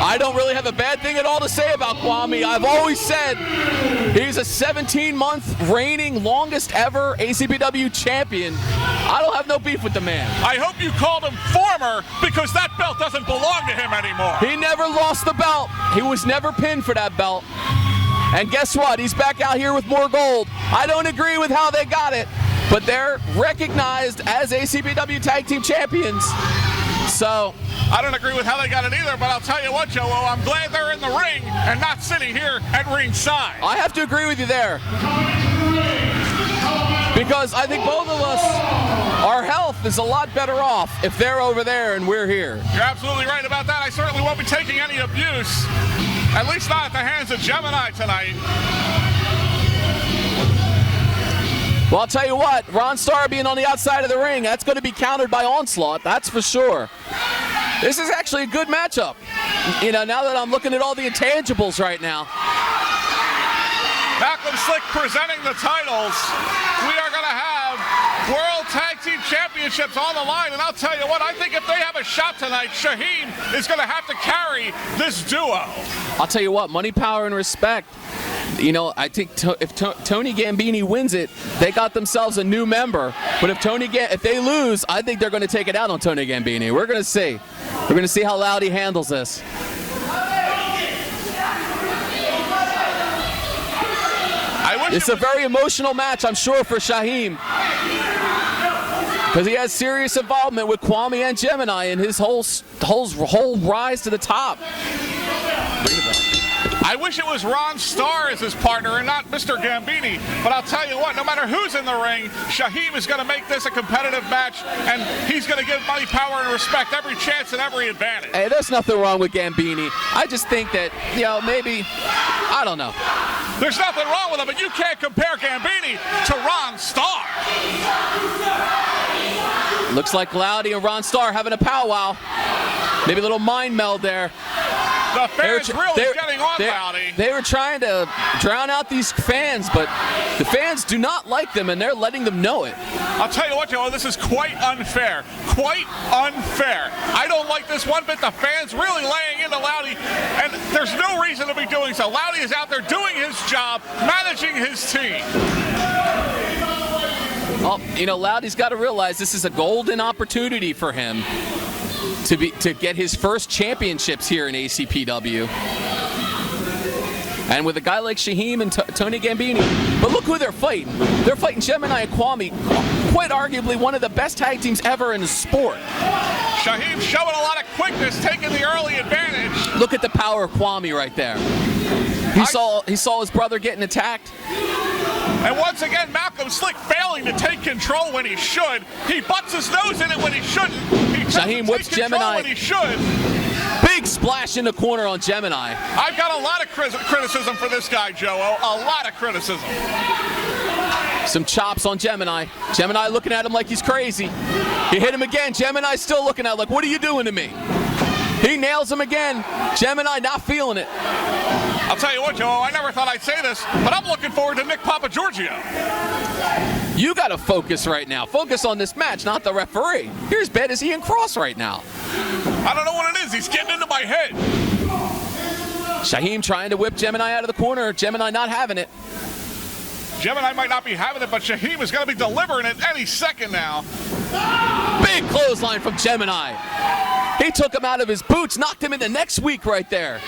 I don't really have a bad thing at all to say about Kwame. I've always said he's a 17-month reigning, longest ever ACPW champion. I don't have no beef with the man. I hope you called him former, because that belt doesn't belong to him anymore. He never lost the belt. He was never pinned for that belt. And guess what? He's back out here with more gold. I don't agree with how they got it, but they're recognized as ACPW Tag Team Champions. So I don't agree with how they got it either, but I'll tell you what, Joe-O, I'm glad they're in the ring and not sitting here at ringside. I have to agree with you there. Because I think both of us, our health is a lot better off if they're over there and we're here. You're absolutely right about that. I certainly won't be taking any abuse, at least not at the hands of Gemini tonight. Well, I'll tell you what, Ron Starr being on the outside of the ring, that's going to be countered by Onslaught, that's for sure. This is actually a good matchup. You know, now that I'm looking at all the intangibles right now. Malcolm Slick presenting the titles. We are going to have World Tag Team Championships on the line, and I'll tell you what, I think if they have a shot tonight, Shaheen is going to have to carry this duo. I'll tell you what, money, power, and respect. You know, I think if Tony Gambini wins it, they got themselves a new member. But if they lose, I think they're going to take it out on Tony Gambini. We're going to see. We're going to see how Loudy handles this. It's a very emotional match, I'm sure, for Shaheem. Because he has serious involvement with Kwame and Gemini in his whole rise to the top. I wish it was Ron Starr as his partner and not Mr. Gambini, but I'll tell you what, no matter who's in the ring, Shaheem is going to make this a competitive match, and he's going to give money, power, and respect every chance and every advantage. Hey, there's nothing wrong with Gambini. I just think that, you know, maybe, I don't know. There's nothing wrong with him, but you can't compare Gambini to Ron Starr. Looks like Loudy and Ron Starr having a powwow. Maybe a little mind meld there. The fans really getting on Loudy. They were trying to drown out these fans, but the fans do not like them, and they're letting them know it. I'll tell you what, Joe, this is quite unfair. Quite unfair. I don't like this one bit. The fans really laying into Loudy, and there's no reason to be doing so. Loudy is out there doing his job, managing his team. Well, you know, Loudy's got to realize this is a golden opportunity for him to get his first championships here in ACPW. And with a guy like Shaheem and Tony Gambini. But look who they're fighting. They're fighting Gemini and Kwame, quite arguably one of the best tag teams ever in the sport. Shaheem showing a lot of quickness, taking the early advantage. Look at the power of Kwame right there. He saw his brother getting attacked. And once again, Malcolm Slick failing to take control when he should. He butts his nose in it when he shouldn't. He Shaheem whips Gemini when he should. Big splash in the corner on Gemini. I've got a lot of criticism for this guy, Joe-O. A lot of criticism. Some chops on Gemini. Gemini looking at him like he's crazy. He hit him again. Gemini's still looking at him like, what are you doing to me? He nails him again. Gemini not feeling it. I'll tell you what, Joe, I never thought I'd say this, but I'm looking forward to Nick Papagiorgio. You got to focus right now. Focus on this match, not the referee. You're as bad as Ian Cross right now. I don't know what it is. He's getting into my head. Shaheem trying to whip Gemini out of the corner. Gemini not having it. Gemini might not be having it, but Shaheem is going to be delivering it any second now. Big clothesline from Gemini. He took him out of his boots, knocked him into next week right there.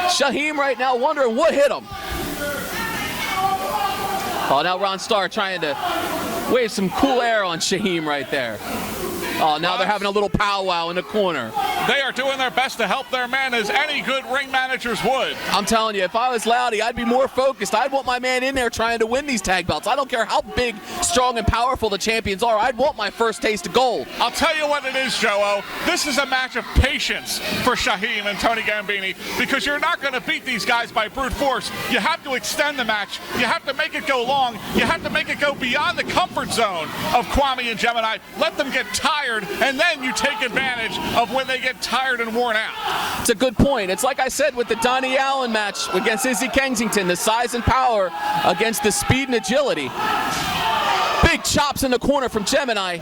Shaheem right now wondering what hit him. Oh, now Ron Starr trying to wave some cool air on Shaheem right there. Oh, now they're having a little powwow in the corner. They are doing their best to help their man, as any good ring managers would. I'm telling you, if I was Loudy, I'd be more focused. I'd want my man in there trying to win these tag belts. I don't care how big, strong, and powerful the champions are. I'd want my first taste of gold. I'll tell you what it is, Joe-O. This is a match of patience for Shaheem and Tony Gambini, because you're not going to beat these guys by brute force. You have to extend the match. You have to make it go long. You have to make it go beyond the comfort zone of Kwame and Gemini. Let them get tired, and then you take advantage of when they get tired and worn out. It's a good point. It's like I said with the Donnie Allen match against Izzy Kensington, the size and power against the speed and agility. Big chops in the corner from Gemini.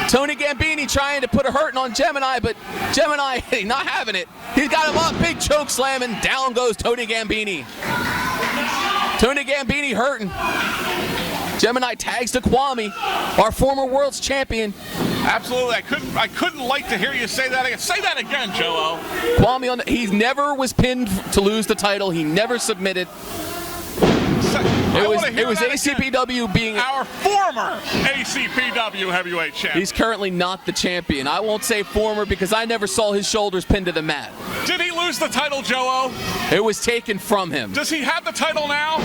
Tony Gambini trying to put a hurting on Gemini, but Gemini not having it. He's got him up, big choke slam, and down goes Tony Gambini. Tony Gambini hurting. Gemini tags to Kwame, our former world's champion. Absolutely. I couldn't like to hear you say that again. Say that again, Joe-O. Kwame, he never was pinned to lose the title. He never submitted. It was ACPW being our former ACPW heavyweight champion. He's currently not the champion. I won't say former because I never saw his shoulders pinned to the mat. Did he lose the title, Joe-O? It was taken from him. Does he have the title now?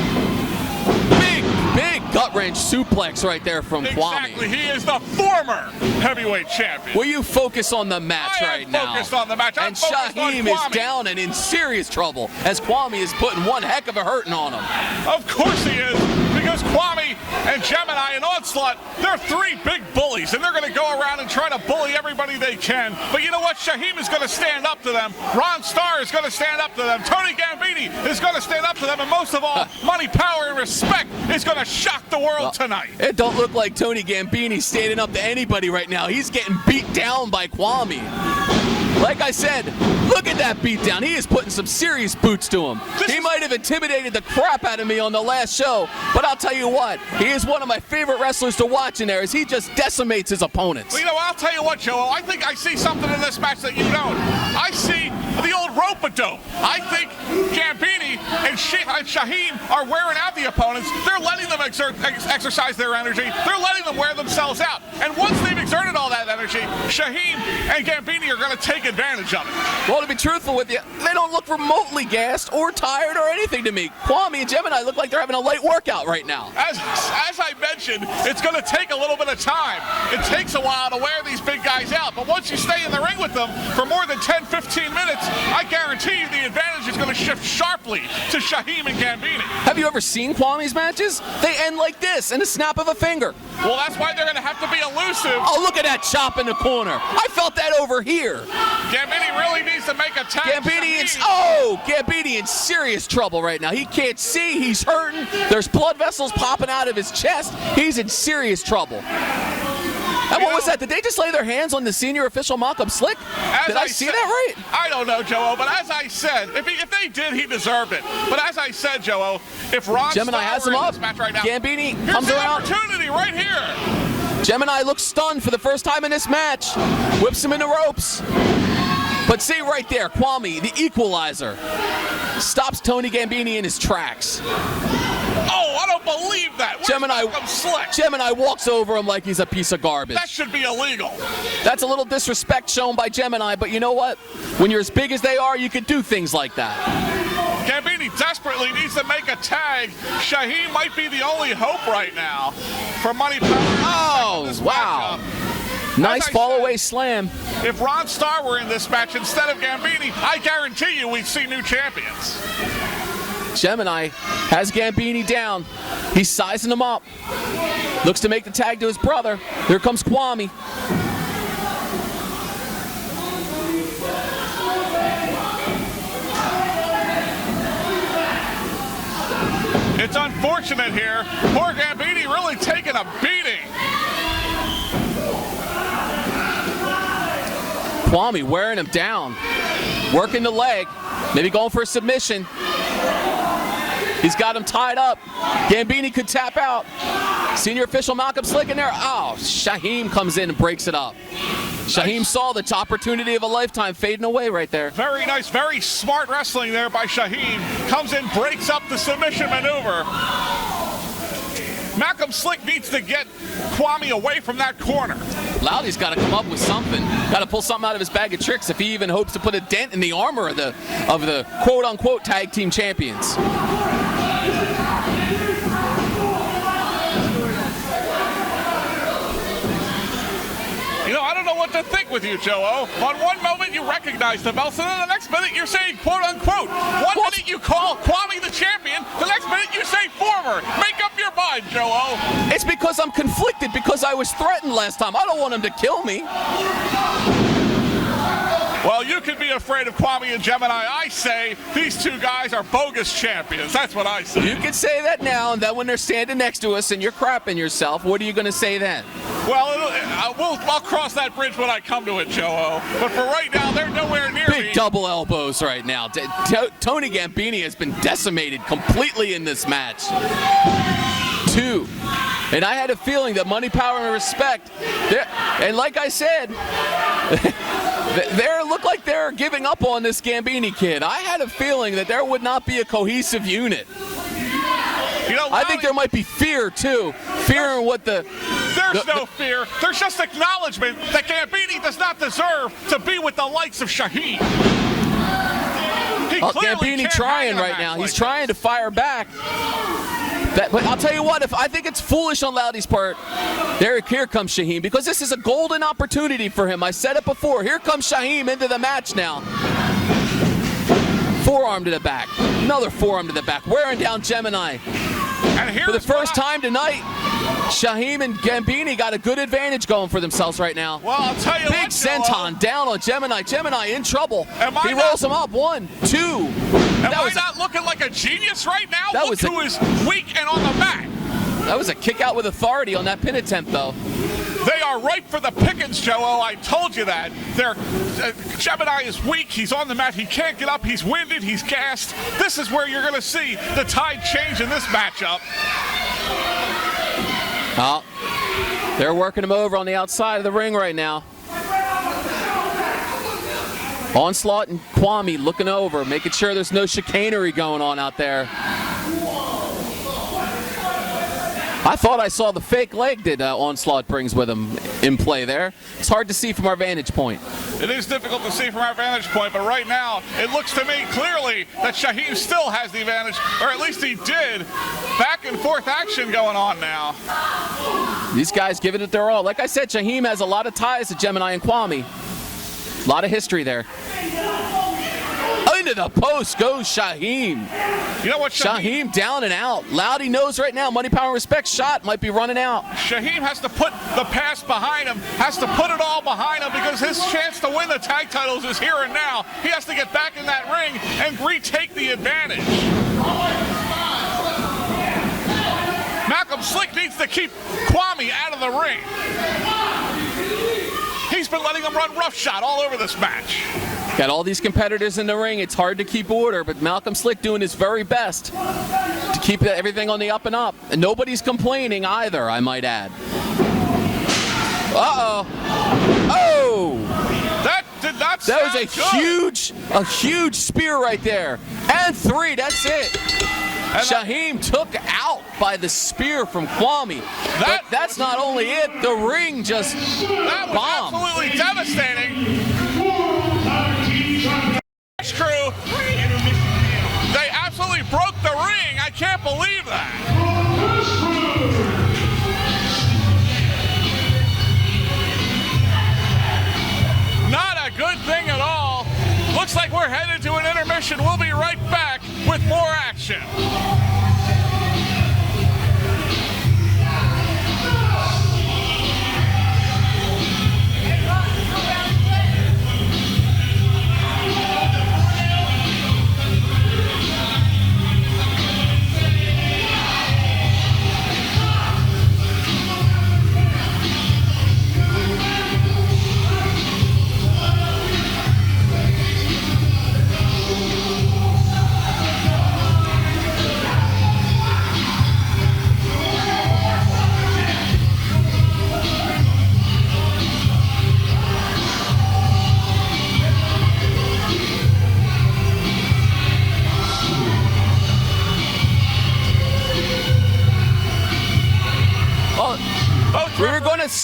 Big gut-wrench suplex right there from Kwame. Exactly. He is the former heavyweight champion. Will you focus on the match right now? I'm focused on the match. And Shaheem is down and in serious trouble as Kwame is putting one heck of a hurting on him. Of course he is, because Kwame and Gemini and Onslaught, they're three big bullies, and they're going to go around and try to bully everybody they can. But you know what? Shaheem is going to stand up to them. Ron Starr is going to stand up to them. Tony Gambini is going to stand up to them. And most of all, money, power, and respect is going to shock the world tonight. It don't look like Tony Gambini standing up to anybody right now. He's getting beat down by Kwame. Like I said, look at that beatdown. He is putting some serious boots to him. He might have intimidated the crap out of me on the last show, but I'll tell you what, he is one of my favorite wrestlers to watch in there as he just decimates his opponents. Well, you know, I'll tell you what, Joe, I think I see something in this match that you don't. I see the old rope-a-dope. I think Gambini and Shaheem are wearing out the opponents. They're letting them exercise their energy. They're letting them wear themselves out. And once they've exerted all that energy, Shaheem and Gambini are going to take advantage of it. Well, to be truthful with you, they don't look remotely gassed or tired or anything to me. Kwame and Gemini look like they're having a light workout right now. As I mentioned, it's going to take a little bit of time. It takes a while to wear these big guys out, but once you stay in the ring with them for more than 10, 15 minutes, I guarantee you the advantage is going to shift sharply to Shaheem and Gambini. Have you ever seen Kwame's matches? They end like this, in a snap of a finger. Well, that's why they're going to have to be elusive. Oh, look at that chop in the corner. I felt that over here. Gambini really needs to make a tag. Gambini in serious trouble right now. He can't see. He's hurting. There's blood vessels popping out of his chest. He's in serious trouble. And what was that? Did they just lay their hands on the senior official Malcolm Slick? Did I see that right? I don't know, Joe-O, but as I said, if they did, he deserved it. But as I said, Joe-O, if Ron Gemini has him up, match right now, Gambini here's comes the around. Opportunity right here. Gemini looks stunned for the first time in this match. Whips him in the ropes. But see right there, Kwame, the equalizer, stops Tony Gambini in his tracks. Oh, I don't believe that. Gemini walks over him like he's a piece of garbage. That should be illegal. That's a little disrespect shown by Gemini, but you know what? When you're as big as they are, you can do things like that. Gambini desperately needs to make a tag. Shaheem might be the only hope right now for money, power. Oh, wow. Nice fall-away slam. If Ron Starr were in this match instead of Gambini, I guarantee you we'd see new champions. Gemini has Gambini down. He's sizing him up. Looks to make the tag to his brother. Here comes Kwame. here. Poor Gambini really taking a beating. Kwame wearing him down, working the leg, maybe going for a submission. He's got him tied up. Gambini could tap out. Senior official Malcolm Slick in there. Oh, Shaheem comes in and breaks it up. Shaheem saw the opportunity of a lifetime fading away right there. Very nice, very smart wrestling there by Shaheem. Comes in, breaks up the submission maneuver. Malcolm Slick needs to get Kwame away from that corner. Loudy's got to come up with something. Got to pull something out of his bag of tricks if he even hopes to put a dent in the armor of the quote-unquote tag team champions. You know, I don't know what to think with you, Joe-O. On one moment you recognize the belts, and then the next minute you're saying quote-unquote. One minute you call Kwame the champion, the next minute you say former. Make up your mind, Joe-O. It's because I'm conflicted because I was threatened last time. I don't want him to kill me. Well, you can be afraid of Kwame and Gemini. I say these two guys are bogus champions. That's what I say. You can say that now, and then when they're standing next to us and you're crapping yourself, what are you going to say then? Well, I'll cross that bridge when I come to it, Joe-O. But for right now, they're nowhere near me. Big double elbows right now. Tony Gambini has been decimated completely in this match. 2. And I had a feeling that Money, Power, and Respect, and like I said, they look like they're giving up on this Gambini kid. I had a feeling that there would not be a cohesive unit. You know, I think there might be fear, too. Fear in what There's no fear. There's just acknowledgement that Gambini does not deserve to be with the likes of Shaheem. Gambini trying right now. He's trying to fire back. But I'll tell you what, I think it's foolish on Loudy's part. Here comes Shaheem, because this is a golden opportunity for him. I said it before. Here comes Shaheem into the match now. Forearm to the back. Another forearm to the back. Wearing down Gemini. And for the first time tonight, Shaheem and Gambini got a good advantage going for themselves right now. Well, I'll tell you Big what, senton down on Gemini. Gemini in trouble. He rolls him up. 1, 2. Am I not looking like a genius right now? Look who is weak and on the mat. That was a kick out with authority on that pin attempt, though. They are ripe for the pickings, Joe-O. I told you that. Gemini is weak. He's on the mat. He can't get up. He's winded. He's gassed. This is where you're going to see the tide change in this matchup. Oh, they're working him over on the outside of the ring right now. Onslaught and Kwame looking over, making sure there's no chicanery going on out there. I thought I saw the fake leg that Onslaught brings with him in play there. It's hard to see from our vantage point. It is difficult to see from our vantage point, but right now it looks to me clearly that Shaheem still has the advantage, or at least he did. Back and forth action going on now. These guys giving it their all. Like I said, Shaheem has a lot of ties to Gemini and Kwame. A lot of history there. Into the post goes Shaheem. You know what, Shaheem down and out. Loudy knows right now, Money, Power, and Respect shot might be running out. Shaheem has to put the past behind him, has to put it all behind him, because his chance to win the tag titles is here and now. He has to get back in that ring and retake the advantage. Malcolm Slick needs to keep Kwame out of the ring. He's been letting him run roughshod all over this match. Got all these competitors in the ring. It's hard to keep order, but Malcolm Slick doing his very best to keep everything on the up and up. And nobody's complaining either, I might add. Uh-oh. Oh! That did not sound That was a huge spear right there. And 3, that's it. And Shaheem took out by the spear from Kwame. But that's not only it. The ring just bombed. Absolutely devastating. Crew, they absolutely broke the ring. I can't believe that. Not a good thing at all. Looks like we're headed to an intermission. We'll be right back with more action.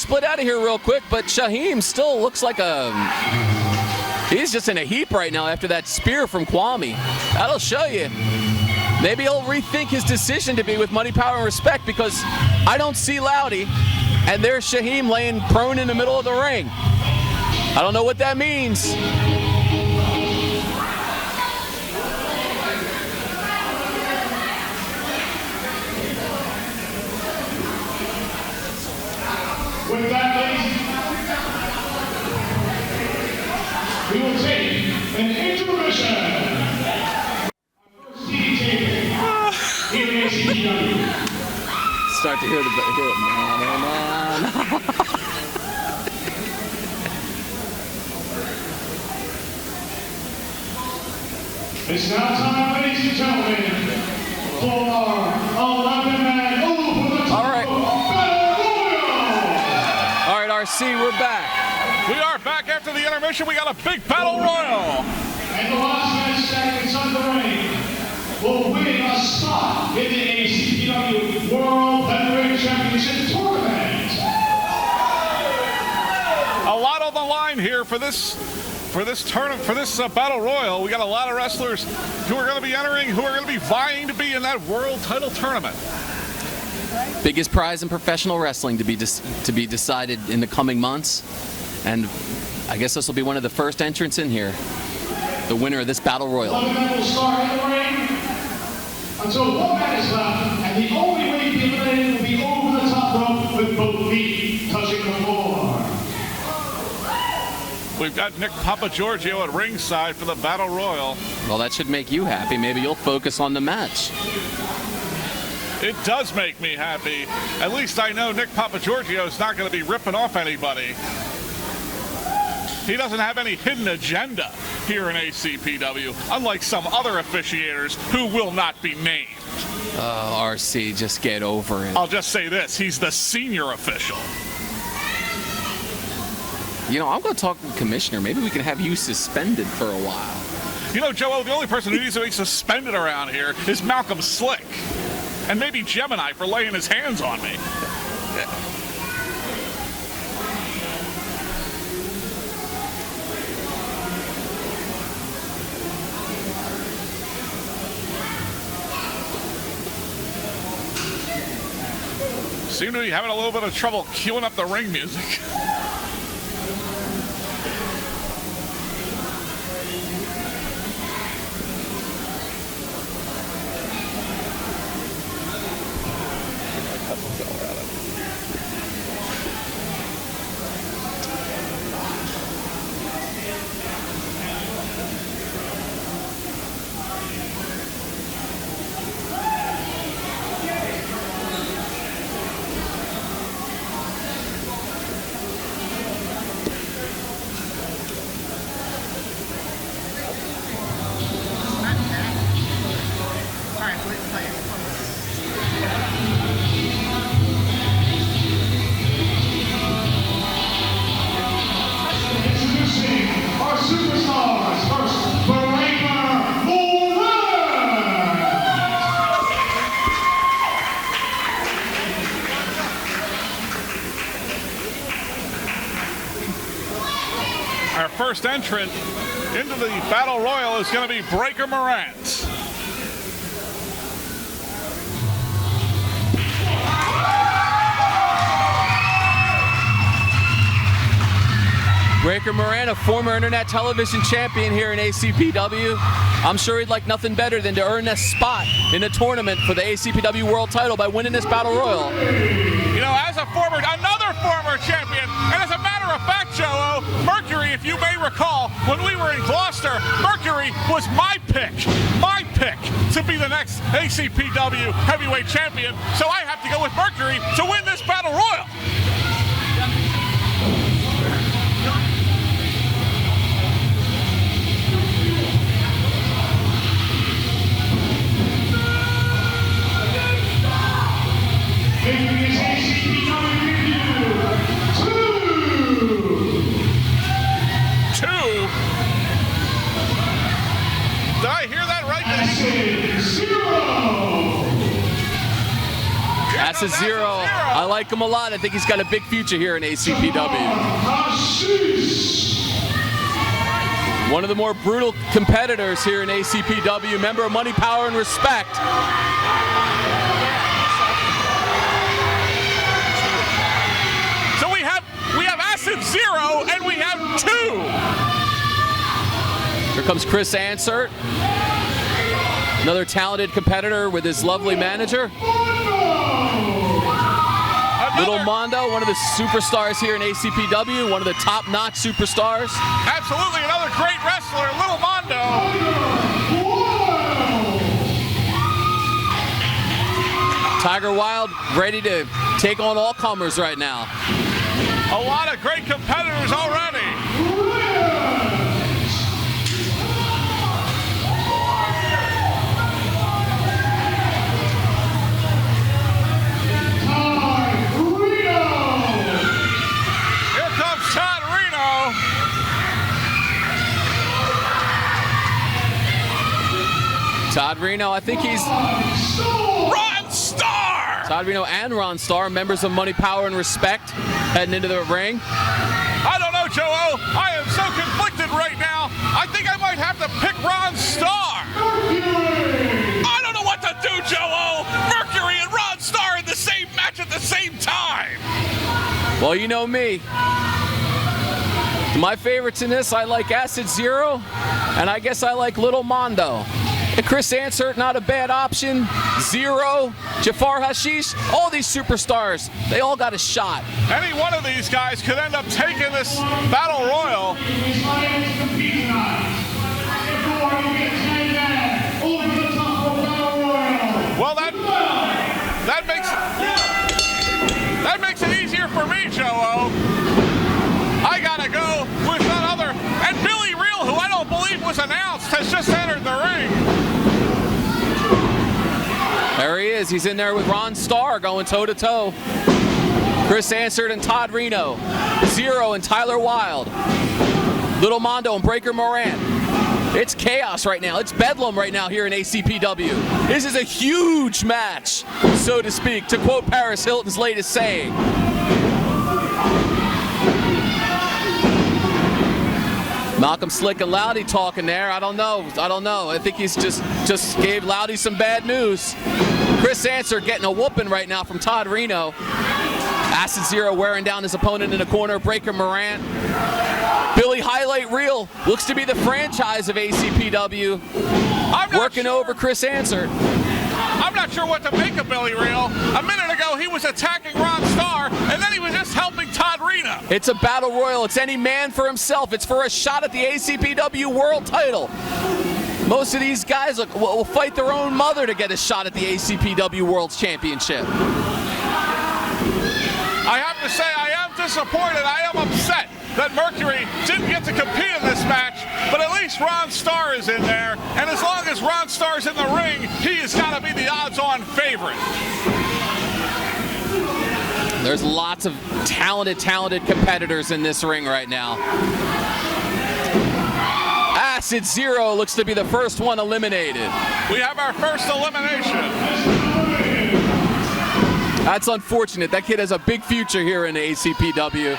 split out of here real quick, but Shaheem still looks like he's just in a heap right now after that spear from Kwame. That'll show you. Maybe he'll rethink his decision to be with Money, Power, and Respect, because I don't see Loudy, and there's Shaheem laying prone in the middle of the ring. I don't know what that means. With that, ladies, we will take an intermission. Our first TV taping here in ACPW. Start to hear it. It's now time, ladies and gentlemen, for our 11-man All right. Battle Royal. All right, RC, we're back. We are back after the intermission. We got a big battle royal. And the last man standing inside the ring will win a spot in the ACPW World Heavyweight Championship Tournament. A lot on the line here for this tournament, for this battle royal. We got a lot of wrestlers who are going to be entering, who are going to be vying to be in that world title tournament. Biggest prize in professional wrestling to be decided in the coming months, and I guess this will be one of the first entrants in here. The winner of this battle royal. 11 men will start in the ring until one man is left, and the only way to be eliminated will be over the top rope with both feet touching the floor. We've got Nick Papagiorgio at ringside for the battle royal. Well, that should make you happy. Maybe you'll focus on the match. It does make me happy. At least I know Nick Papagiorgio is not going to be ripping off anybody. He doesn't have any hidden agenda here in ACPW, unlike some other officiators who will not be named. Oh, RC, just get over it. I'll just say this, he's the senior official. You know, I'm going to talk to the commissioner. Maybe we can have you suspended for a while. You know, Joe, the only person who needs to be suspended around here is Malcolm Slick. And maybe Gemini for laying his hands on me. Seem to be having a little bit of trouble queuing up the ring music. Our first entrant into the Battle Royal is going to be Breaker Morant. Breaker Morant, a former internet television champion here in ACPW. I'm sure he'd like nothing better than to earn a spot in the tournament for the ACPW World title by winning this Battle Royal. You know, as another former champion, and as a matter of fact, Joe, Mercury, if you may recall, when we were in Gloucester, Mercury was my pick to be the next ACPW heavyweight champion. So I have to go with Mercury to win this Battle Royal. Did I hear that right? That's Acid Zero. I like him a lot. I think he's got a big future here in ACPW. One of the more brutal competitors here in ACPW, member of Money, Power, and Respect. So we have Acid Zero and we have 2. Here comes Chris Ansert, another talented competitor with his lovely manager. Little Mondo, one of the superstars here in ACPW, one of the top-notch superstars. Absolutely, another great wrestler, Little Mondo. Tiger Wilde ready to take on all comers right now. A lot of great competitors already. Todd Reno, I think he's... Ron Starr! Todd Reno and Ron Starr, members of Money, Power, and Respect, heading into the ring. I don't know, Joe-O. I am so conflicted right now. I think I might have to pick Ron Starr. I don't know what to do, Joe-O. Mercury and Ron Starr in the same match at the same time. Well, you know me. My favorites in this, I like Acid Zero, and I guess I like Little Mondo. And Chris Ansert, not a bad option. Zero, Jafar Hashish, all these superstars, they all got a shot. Any one of these guys could end up taking this battle royal. Well, that makes it easier for me, Joe-O. I gotta go with none other. And Billy Real, who I don't believe was announced, has just entered the ring. There he is. He's in there with Ron Starr going toe-to-toe. Chris Ansert and Todd Reno. Zero and Tyler Wilde. Little Mondo and Breaker Moran. It's chaos right now. It's bedlam right now here in ACPW. This is a huge match, so to speak, to quote Paris Hilton's latest saying. Malcolm Slick and Loudy talking there. I don't know. I think he's just gave Loudy some bad news. Chris Ansert getting a whooping right now from Todd Reno. Acid Zero wearing down his opponent in the corner. Breaker Morant. Billy Highlight Reel looks to be the franchise of ACPW. Working over Chris Ansert. I'm not sure what to make of Billy Real. A minute ago, he was attacking Ron Starr, and then he was just helping Todd Reno. It's a battle royal. It's any man for himself. It's for a shot at the ACPW world title. Most of these guys will fight their own mother to get a shot at the ACPW World Championship. I have to say, I am disappointed. I am upset that Mercury didn't get to compete in this match, but at least Ron Starr is in there, and as long as Ron Starr's in the ring, he has got to be the odds-on favorite. There's lots of talented competitors in this ring right now. Acid Zero looks to be the first one eliminated. We have our first elimination. That's unfortunate. That kid has a big future here in the ACPW.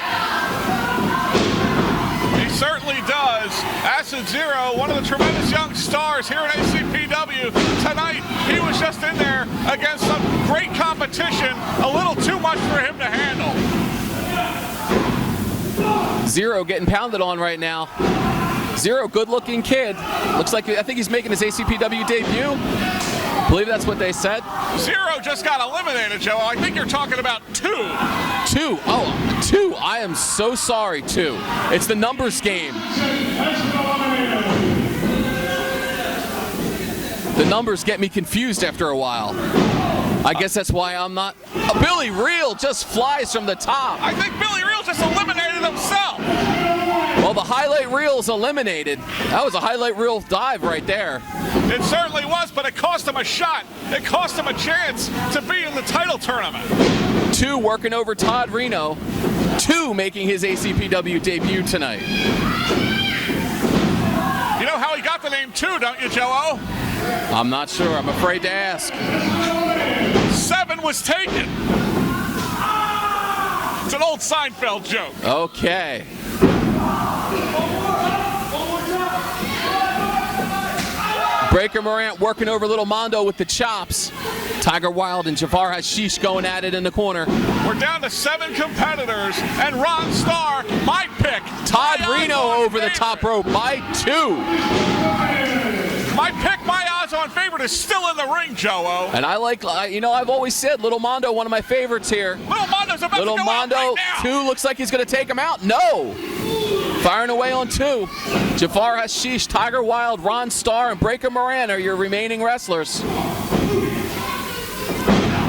He certainly does. Acid Zero, one of the tremendous young stars here in ACPW. Tonight, he was just in there against some great competition. A little too much for him to handle. Zero getting pounded on right now. Zero, good-looking kid. Looks like, I think he's making his ACPW debut. I believe that's what they said. Zero just got eliminated, Joe. I think you're talking about 2. 2. Oh, 2. I am so sorry, 2. It's the numbers game. The numbers get me confused after a while. I guess that's why I'm not... Billy Real just flies from the top. I think Billy Real just eliminated himself. Well, the highlight reel is eliminated. That was a highlight reel dive right there. It certainly was, but it cost him a shot. It cost him a chance to be in the title tournament. 2 working over Todd Reno. 2 making his ACPW debut tonight. You know how he got the name 2, don't you, Joe-O? I'm not sure. I'm afraid to ask. 7 was taken. It's an old Seinfeld joke. Okay. Breaker Morant working over Little Mondo with the chops. Tiger Wilde and Jafar Hashish going at it in the corner. We're down to 7 competitors, and Ron Starr, my pick. Todd my Reno odds-on over the favorite. top rope by 2. My pick, my odds-on favorite is still in the ring, Joe-O. And I like, I've always said Little Mondo, one of my favorites here. Little Mondo's about Little to go Mondo, out right now. 2 looks like he's going to take him out. No. Firing away on 2. Jafar Hashish, Tiger Wilde, Ron Starr, and Breaker Moran are your remaining wrestlers.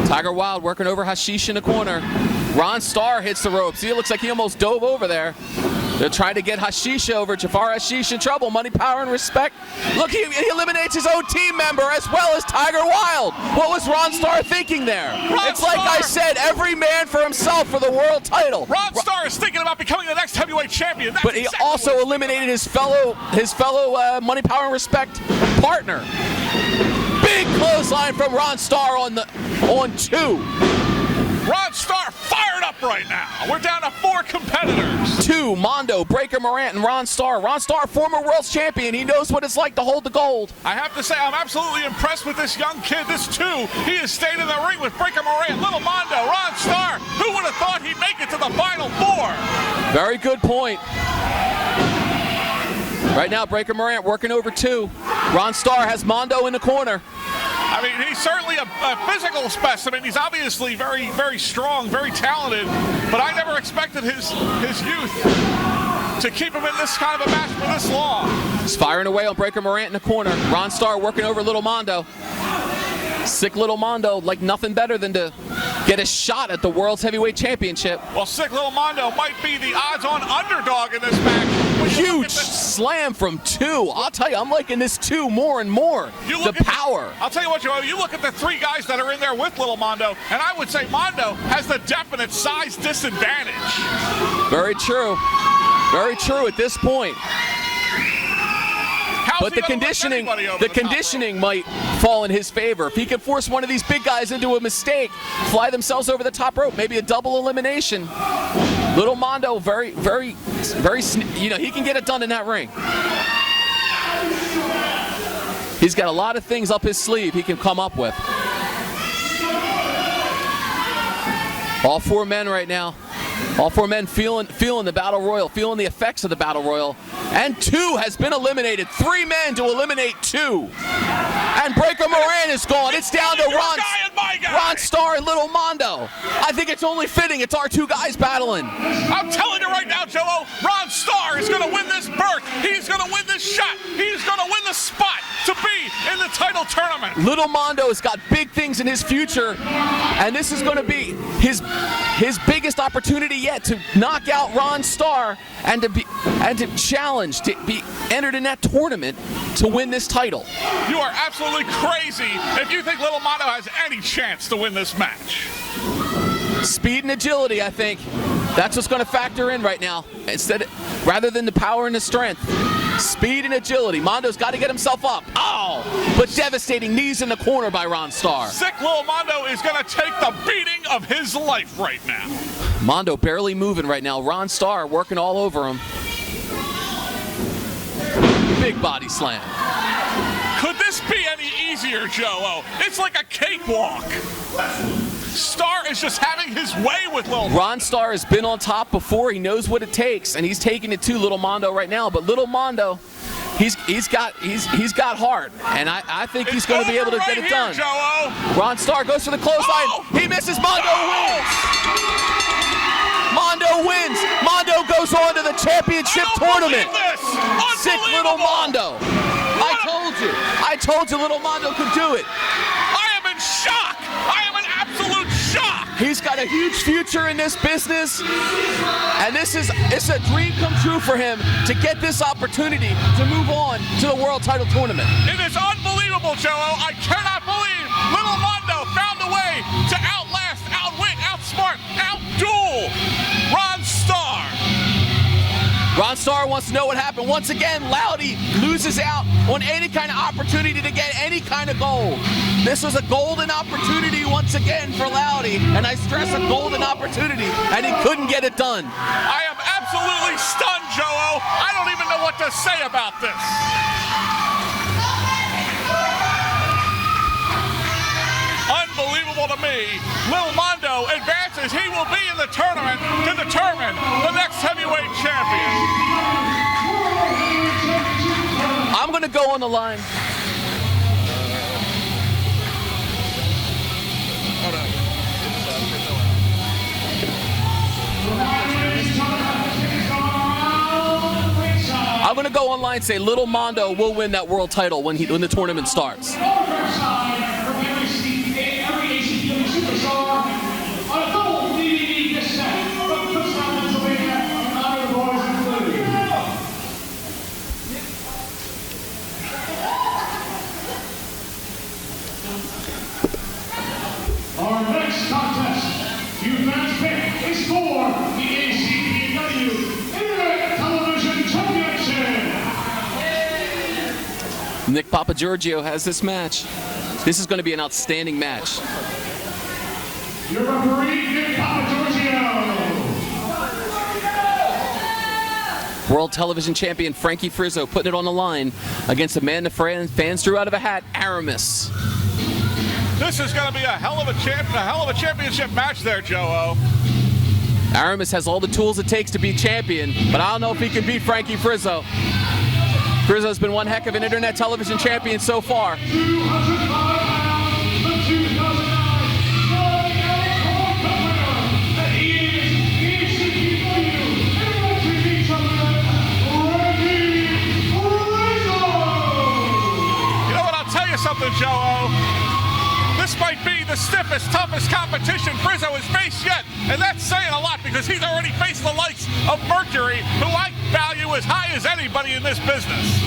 Tiger Wilde working over Hashish in the corner. Ron Starr hits the ropes. He looks like he almost dove over there. They're trying to get Hashish over. Jafar Hashish in trouble. Money, power, and respect. Look, he eliminates his own team member as well as Tiger Wilde. What was Ron Starr thinking there? It's like I said, every man for himself for the world title. Ron Starr is thinking about becoming the next heavyweight champion. That's But he exactly also what eliminated his fellow Money, Power, and Respect partner. Big clothesline from Ron Starr on 2. Ron Starr fired up right now. We're down to 4 competitors. 2, Mondo, Breaker Morant, and Ron Starr. Ron Starr, former world champion. He knows what it's like to hold the gold. I have to say, I'm absolutely impressed with this young kid. This 2, he has stayed in the ring with Breaker Morant, Little Mondo, Ron Starr. Who would have thought he'd make it to the Final 4? Very good point. Right now, Breaker Morant working over 2. Ron Starr has Mondo in the corner. I mean, he's certainly a physical specimen. He's obviously very, very strong, very talented, but I never expected his youth to keep him in this kind of a match for this long. He's firing away on Breaker Morant in the corner. Ron Starr working over Little Mondo. Sick Little Mondo, like nothing better than to get a shot at the World's Heavyweight Championship. Well, Sick Little Mondo might be the odds-on underdog in this match. Huge slam from 2. I'll tell you, I'm liking this 2 more and more. The power. I'll tell you what, Joe, you look at the 3 guys that are in there with Little Mondo, and I would say Mondo has the definite size disadvantage. Very true. Very true at this point. But the conditioning might fall in his favor. If he can force one of these big guys into a mistake, fly themselves over the top rope, maybe a double elimination. Little Mondo, very, he can get it done in that ring. He's got a lot of things up his sleeve he can come up with. All 4 men right now. All 4 men feeling the Battle Royal, feeling the effects of the Battle Royal. And 2 has been eliminated. 3 men to eliminate 2. And Breaker Moran is gone. It's down to Ron Starr and Little Mondo. I think it's only fitting. It's our 2 guys battling. I'm telling you right now, Joe, Ron Starr is going to win this berth. He's going to win this shot. He's going to win the spot to be in the title tournament. Little Mondo has got big things in his future, and this is going to be his biggest opportunity yet to knock out Ron Starr and to challenge to be entered in that tournament to win this title. You are absolutely crazy if you think Little Mondo has any chance to win this match. Speed and agility, I think. That's what's going to factor in right now. Rather than the power and the strength. Speed and agility. Mondo's got to get himself up. Oh! But devastating knees in the corner by Ron Starr. Sick Little Mondo is going to take the beating of his life right now. Mondo barely moving right now. Ron Starr working all over him. Big body slam. Could this be any easier, Joe-O? It's like a cakewalk. Starr is just having his way with Little Mondo. Ron Starr has been on top before. He knows what it takes, and he's taking it to Little Mondo right now. But Little Mondo, he's got heart, and I think he's going to be able to get it done. Joe-O. Ron Starr goes for the clothesline. Oh! He misses. Mondo wins. Mondo wins. Mondo goes on to the championship tournament. Sick Little Mondo. I told you Little Mondo could do it. I am in shock. I am in absolute shock. He's got a huge future in this business, and it's a dream come true for him to get this opportunity to move on to the World Title Tournament. It is unbelievable, Joe-O. I cannot believe Little Mondo found a way to outlast, outwit, outsmart, outduel Ron Starr. Ron Starr wants to know what happened. Once again, Loudy loses out on any kind of opportunity to get any kind of goal. This was a golden opportunity once again for Loudy, and I stress a golden opportunity, and he couldn't get it done. I am absolutely stunned, Joe-O. I don't even know what to say about this. Unbelievable to me. Lil Mondo advances. He will be in the tournament to determine the next heavyweight champion. I'm going to go on the line. I'm going to go online and say Little Mondo will win that world title when the tournament starts. Every ACPW superstar on a double DVD cassette from Kutztown, Pennsylvania, in honor of the boys included. Our next contest, you fans pick, is for the ACPW Internet Television Championship. Nick Papagiorgio has this match. This is going to be an outstanding match. Your referee, Nick Papagiorgio. World television champion Frankie Frizzo putting it on the line against a man the fans drew out of a hat, Aramis. This is going to be a hell of a championship match there, Joe-O. Aramis has all the tools it takes to be champion, but I don't know if he can beat Frankie Frizzo. Frizzo's been one heck of an internet television champion so far. 205 pounds, the 2009 and he is ACPW Internet TV Champion, Frankie Frizzo. You know what? I'll tell you something, Joe-O. This might be the stiffest, toughest competition Frizzo has faced yet, and that's saying a lot because he's already faced the likes of Mercury, who I value as high as anybody in this business.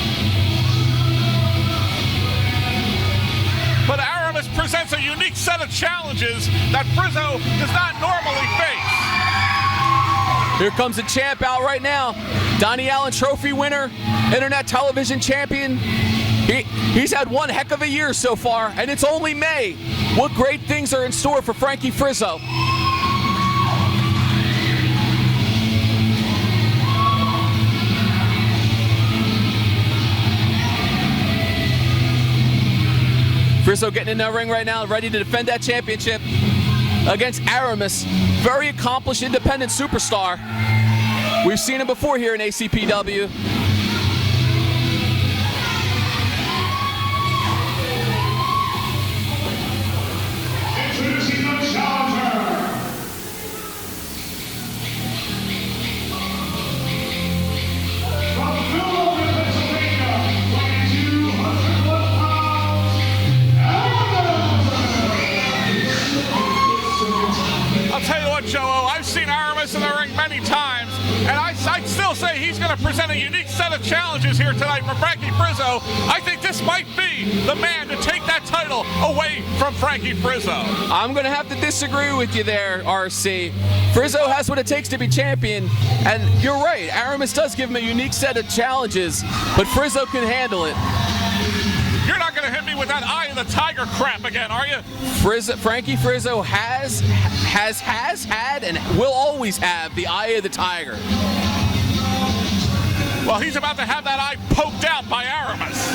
But Aramis presents a unique set of challenges that Frizzo does not normally face. Here comes the champ out right now. Donnie Allen Trophy winner, internet television champion. He's had one heck of a year so far, and it's only May. What great things are in store for Frankie Frizzo. Frizzo getting in that ring right now, ready to defend that championship against Aramis. Very accomplished independent superstar. We've seen him before here in ACPW. Introducing the challenger. From Philadelphia, Pennsylvania, weighing 201 pounds, I'll tell you what, Joe-O, I've seen Aramis in the ring many times, and I'd still say he's going to present a unique set of challenges here tonight for Frankie Frizzo. I think this might be the man to take that title away from Frankie Frizzo. I'm going to have to disagree with you there, RC. Frizzo has what it takes to be champion, and you're right, Aramis does give him a unique set of challenges, but Frizzo can handle it. You're not going to hit me with that eye of the tiger crap again, are you? Frankie Frizzo has had and will always have the eye of the tiger. Well, he's about to have that eye poked out by Aramis.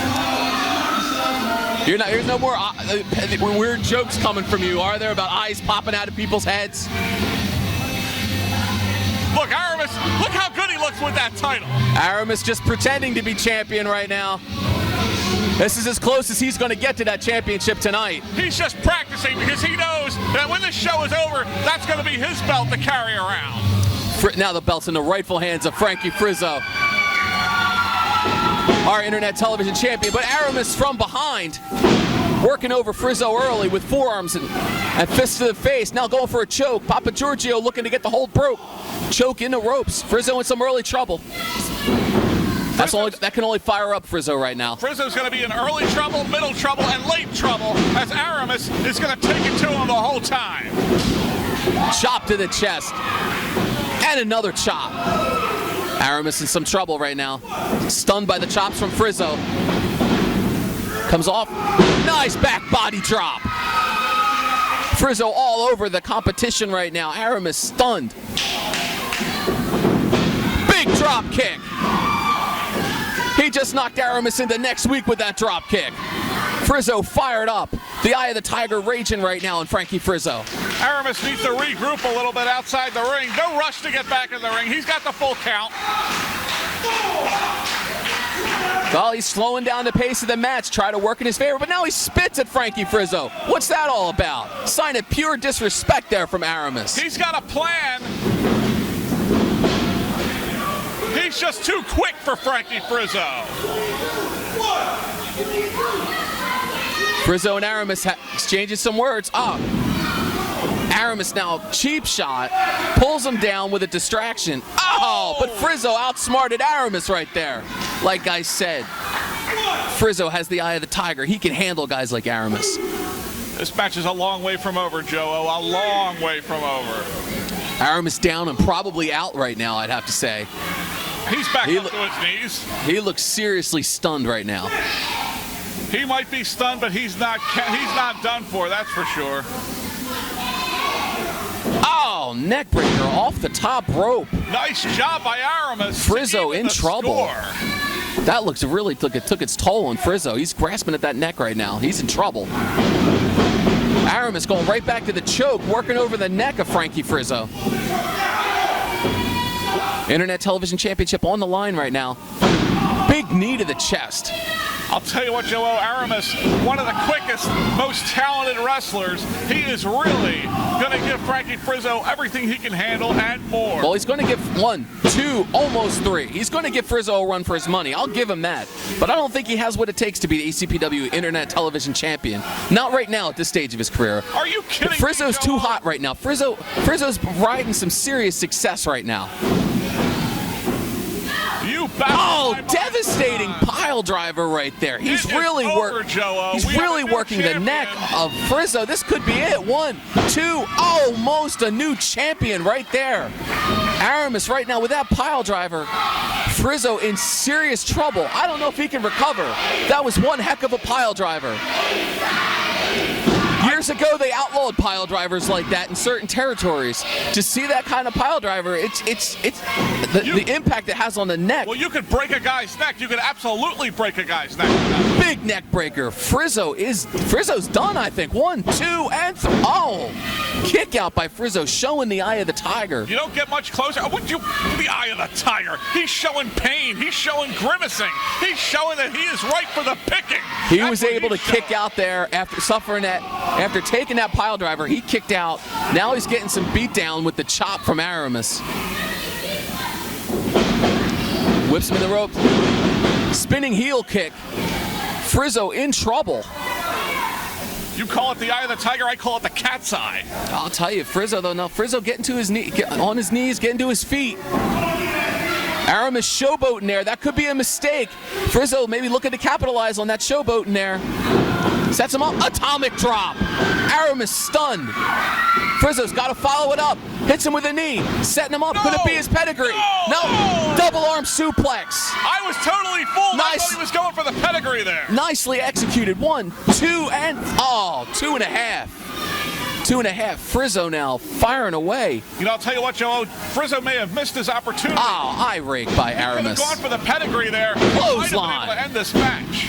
There's no more weird jokes coming from you, are there, about eyes popping out of people's heads? Look, Aramis, look how good he looks with that title. Aramis just pretending to be champion right now. This is as close as he's going to get to that championship tonight. He's just practicing because he knows that when this show is over, that's going to be his belt to carry around. Now the belt's in the rightful hands of Frankie Frizzo, our internet television champion. But Aramis from behind, working over Frizzo early with forearms and fists to the face. Now going for a choke. Papagiorgio looking to get the hold broke. Choke in the ropes. Frizzo in some early trouble. That can only fire up Frizzo right now. Frizzo's going to be in early trouble, middle trouble, and late trouble as Aramis is going to take it to him the whole time. Chop to the chest. And another chop. Aramis in some trouble right now. Stunned by the chops from Frizzo. Comes off. Nice back body drop. Frizzo all over the competition right now. Aramis stunned. Big drop kick. He just knocked Aramis into next week with that drop kick. Frizzo fired up. The eye of the tiger raging right now in Frankie Frizzo. Aramis needs to regroup a little bit outside the ring. No rush to get back in the ring. He's got the full count. Well, he's slowing down the pace of the match, try to work in his favor, but now he spits at Frankie Frizzo. What's that all about? Sign of pure disrespect there from Aramis. He's got a plan. He's just too quick for Frankie Frizzo. Frizzo and Aramis exchanging some words. Aramis now, cheap shot, pulls him down with a distraction. Oh, but Frizzo outsmarted Aramis right there. Like I said, Frizzo has the eye of the tiger. He can handle guys like Aramis. This match is a long way from over, Joe-O. A long way from over. Aramis down and probably out right now, I'd have to say. He's back up to his knees. He looks seriously stunned right now. He might be stunned, but he's not done for, that's for sure. Oh, neck breaker off the top rope. Nice job by Aramis. Frizzo in trouble. Score. That looks really it took its toll on Frizzo. He's grasping at that neck right now. He's in trouble. Aramis going right back to the choke, working over the neck of Frankie Frizzo. Internet Television Championship on the line right now. Big knee to the chest. I'll tell you what, Joe-O, Aramis, one of the quickest, most talented wrestlers. He is really going to give Frankie Frizzo everything he can handle and more. Well, he's going to give 1, 2, almost 3. He's going to give Frizzo a run for his money. I'll give him that. But I don't think he has what it takes to be the ACPW Internet Television Champion. Not right now at this stage of his career. Are you kidding me, Frizzo's Joe-O? too hot right now. Frizzo's riding some serious success right now. Oh, devastating pile driver right there. He's really working the neck of Frizzo. This could be it. 1, 2, almost a new champion right there. Aramis right now with that pile driver. Frizzo in serious trouble. I don't know if he can recover. That was one heck of a pile driver. Years ago, they outlawed pile drivers like that in certain territories. To see that kind of pile driver, the impact it has on the neck. Well, you could break a guy's neck. You could absolutely break a guy's neck. Big neck breaker. Frizzo's done, I think. 1, 2, and 3. Oh, kick out by Frizzo, showing the eye of the tiger. You don't get much closer. The eye of the tiger. He's showing pain. He's showing grimacing. He's showing that he is right for the picking. He was able to kick out there after suffering that. After taking that pile driver, he kicked out. Now he's getting some beat down with the chop from Aramis. Whips him in the rope. Spinning heel kick. Frizzo in trouble. You call it the eye of the tiger, I call it the cat's eye. I'll tell you, Frizzo though, now Frizzo getting to his knee, on his knees, getting to his feet. Aramis showboating there. That could be a mistake. Frizzo maybe looking to capitalize on that showboating there. Sets him up. Atomic drop. Aramis stunned. Frizzo's got to follow it up. Hits him with a knee. Setting him up. Could it be his pedigree? No. Double arm suplex. I was totally fooled. Nice. I thought he was going for the pedigree there. Nicely executed. 1, 2, and 2.5. 2.5. Frizzo now firing away. You know, I'll tell you what, Joe. Frizzo may have missed his opportunity. Oh, eye rake by Aramis. Could have gone for the pedigree there. Clothesline. Might have been able to end this match.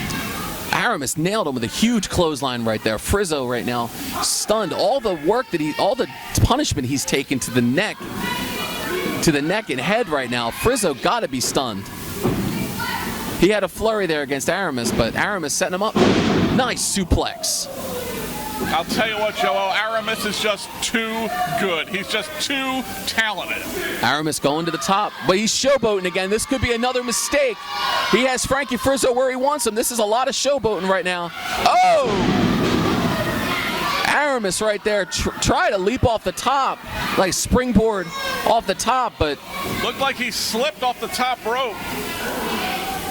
Aramis nailed him with a huge clothesline right there. Frizzo right now stunned. All the punishment he's taken to the neck and head right now. Frizzo got to be stunned. He had a flurry there against Aramis, but Aramis setting him up. Nice suplex. I'll tell you what, Joe, Aramis is just too good. He's just too talented. Aramis going to the top, but he's showboating again. This could be another mistake. He has Frankie Frizzo where he wants him. This is a lot of showboating right now. Oh! Aramis right there, try to leap off the top, like springboard off the top, but looked like he slipped off the top rope.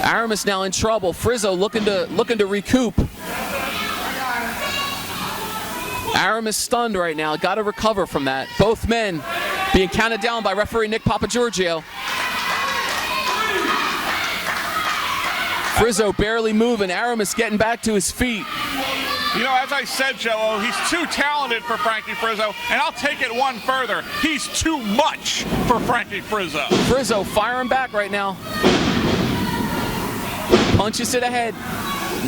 Aramis now in trouble. Frizzo looking to recoup. Aramis stunned right now. Got to recover from that. Both men being counted down by referee Nick Papagiorgio. Frizzo barely moving. Aramis getting back to his feet. You know, as I said, Joe, he's too talented for Frankie Frizzo, and I'll take it one further. He's too much for Frankie Frizzo. Frizzo firing back right now. Punches to the head.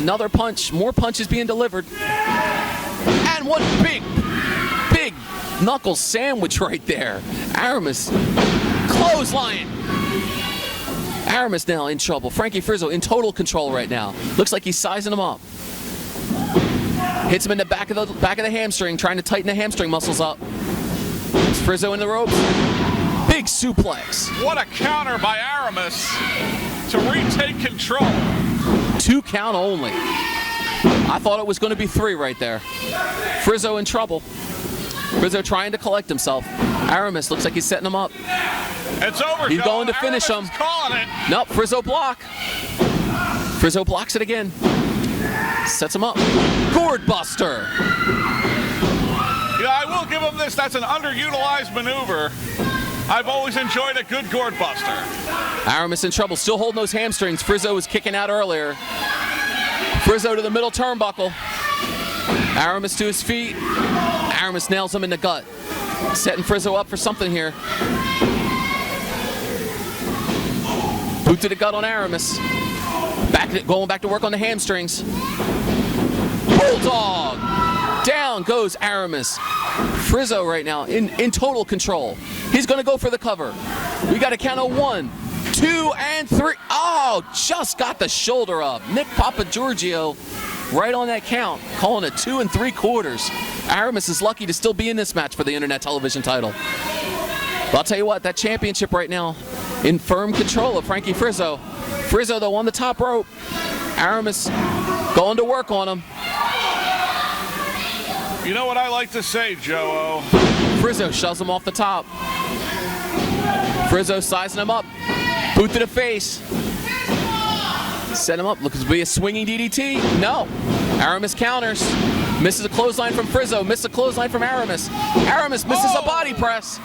Another punch. More punches being delivered. And one big knuckle sandwich right there. Aramis clothesline. Aramis now in trouble. Frankie Frizzo in total control right now. Looks like he's sizing him up. Hits him in the back of the hamstring, trying to tighten the hamstring muscles up. Frizzo in the ropes. Big suplex. What a counter by Aramis to retake control. 2 count only. I thought it was going to be 3 right there. Frizzo in trouble. Frizzo trying to collect himself. Aramis looks like he's setting him up. It's over, He's Joe. going to finish Aramis him. is calling it. Nope, Frizzo block. Frizzo blocks it again. Sets him up. Gourd Buster. Yeah, I will give him this. That's an underutilized maneuver. I've always enjoyed a good gourd buster. Aramis in trouble, still holding those hamstrings. Frizzo was kicking out earlier. Frizzo to the middle turnbuckle. Aramis to his feet. Aramis nails him in the gut. Setting Frizzo up for something here. Boot to the gut on Aramis. Going back to work on the hamstrings. Bulldog! Down goes Aramis. Frizzo right now in total control. He's going to go for the cover. We got to count of 1, 2, and 3. Oh, just got the shoulder up. Nick Papagiorgio right on that count, calling it 2 3/4. Aramis is lucky to still be in this match for the Internet Television title. But I'll tell you what, that championship right now in firm control of Frankie Frizzo. Frizzo, though, on the top rope. Aramis going to work on him. You know what I like to say, Joe-O? Frizzo shoves him off the top. Frizzo sizing him up. Boot to the face. Set him up. Looks to be a swinging DDT. No. Aramis counters. Misses a clothesline from Frizzo. Misses a clothesline from Aramis. Aramis misses a body press.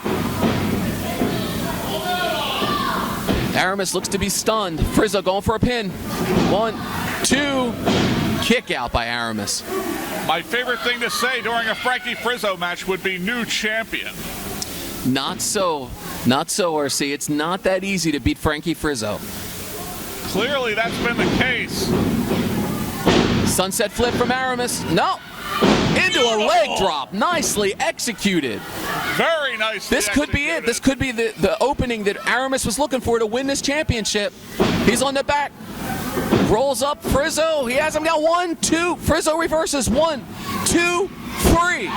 Aramis looks to be stunned. Frizzo going for a pin. 1, 2. Kick out by Aramis. My favorite thing to say during a Frankie Frizzo match would be new champion. Not so. Not so, RC. It's not that easy to beat Frankie Frizzo. Clearly that's been the case. Sunset flip from Aramis. No. Into a leg drop. Nicely executed. Very nice. This could be it. This could be the opening that Aramis was looking for to win this championship. He's on the back. Rolls up Frizzo. He has him now. 1, 2. Frizzo reverses. 1, 2, 3.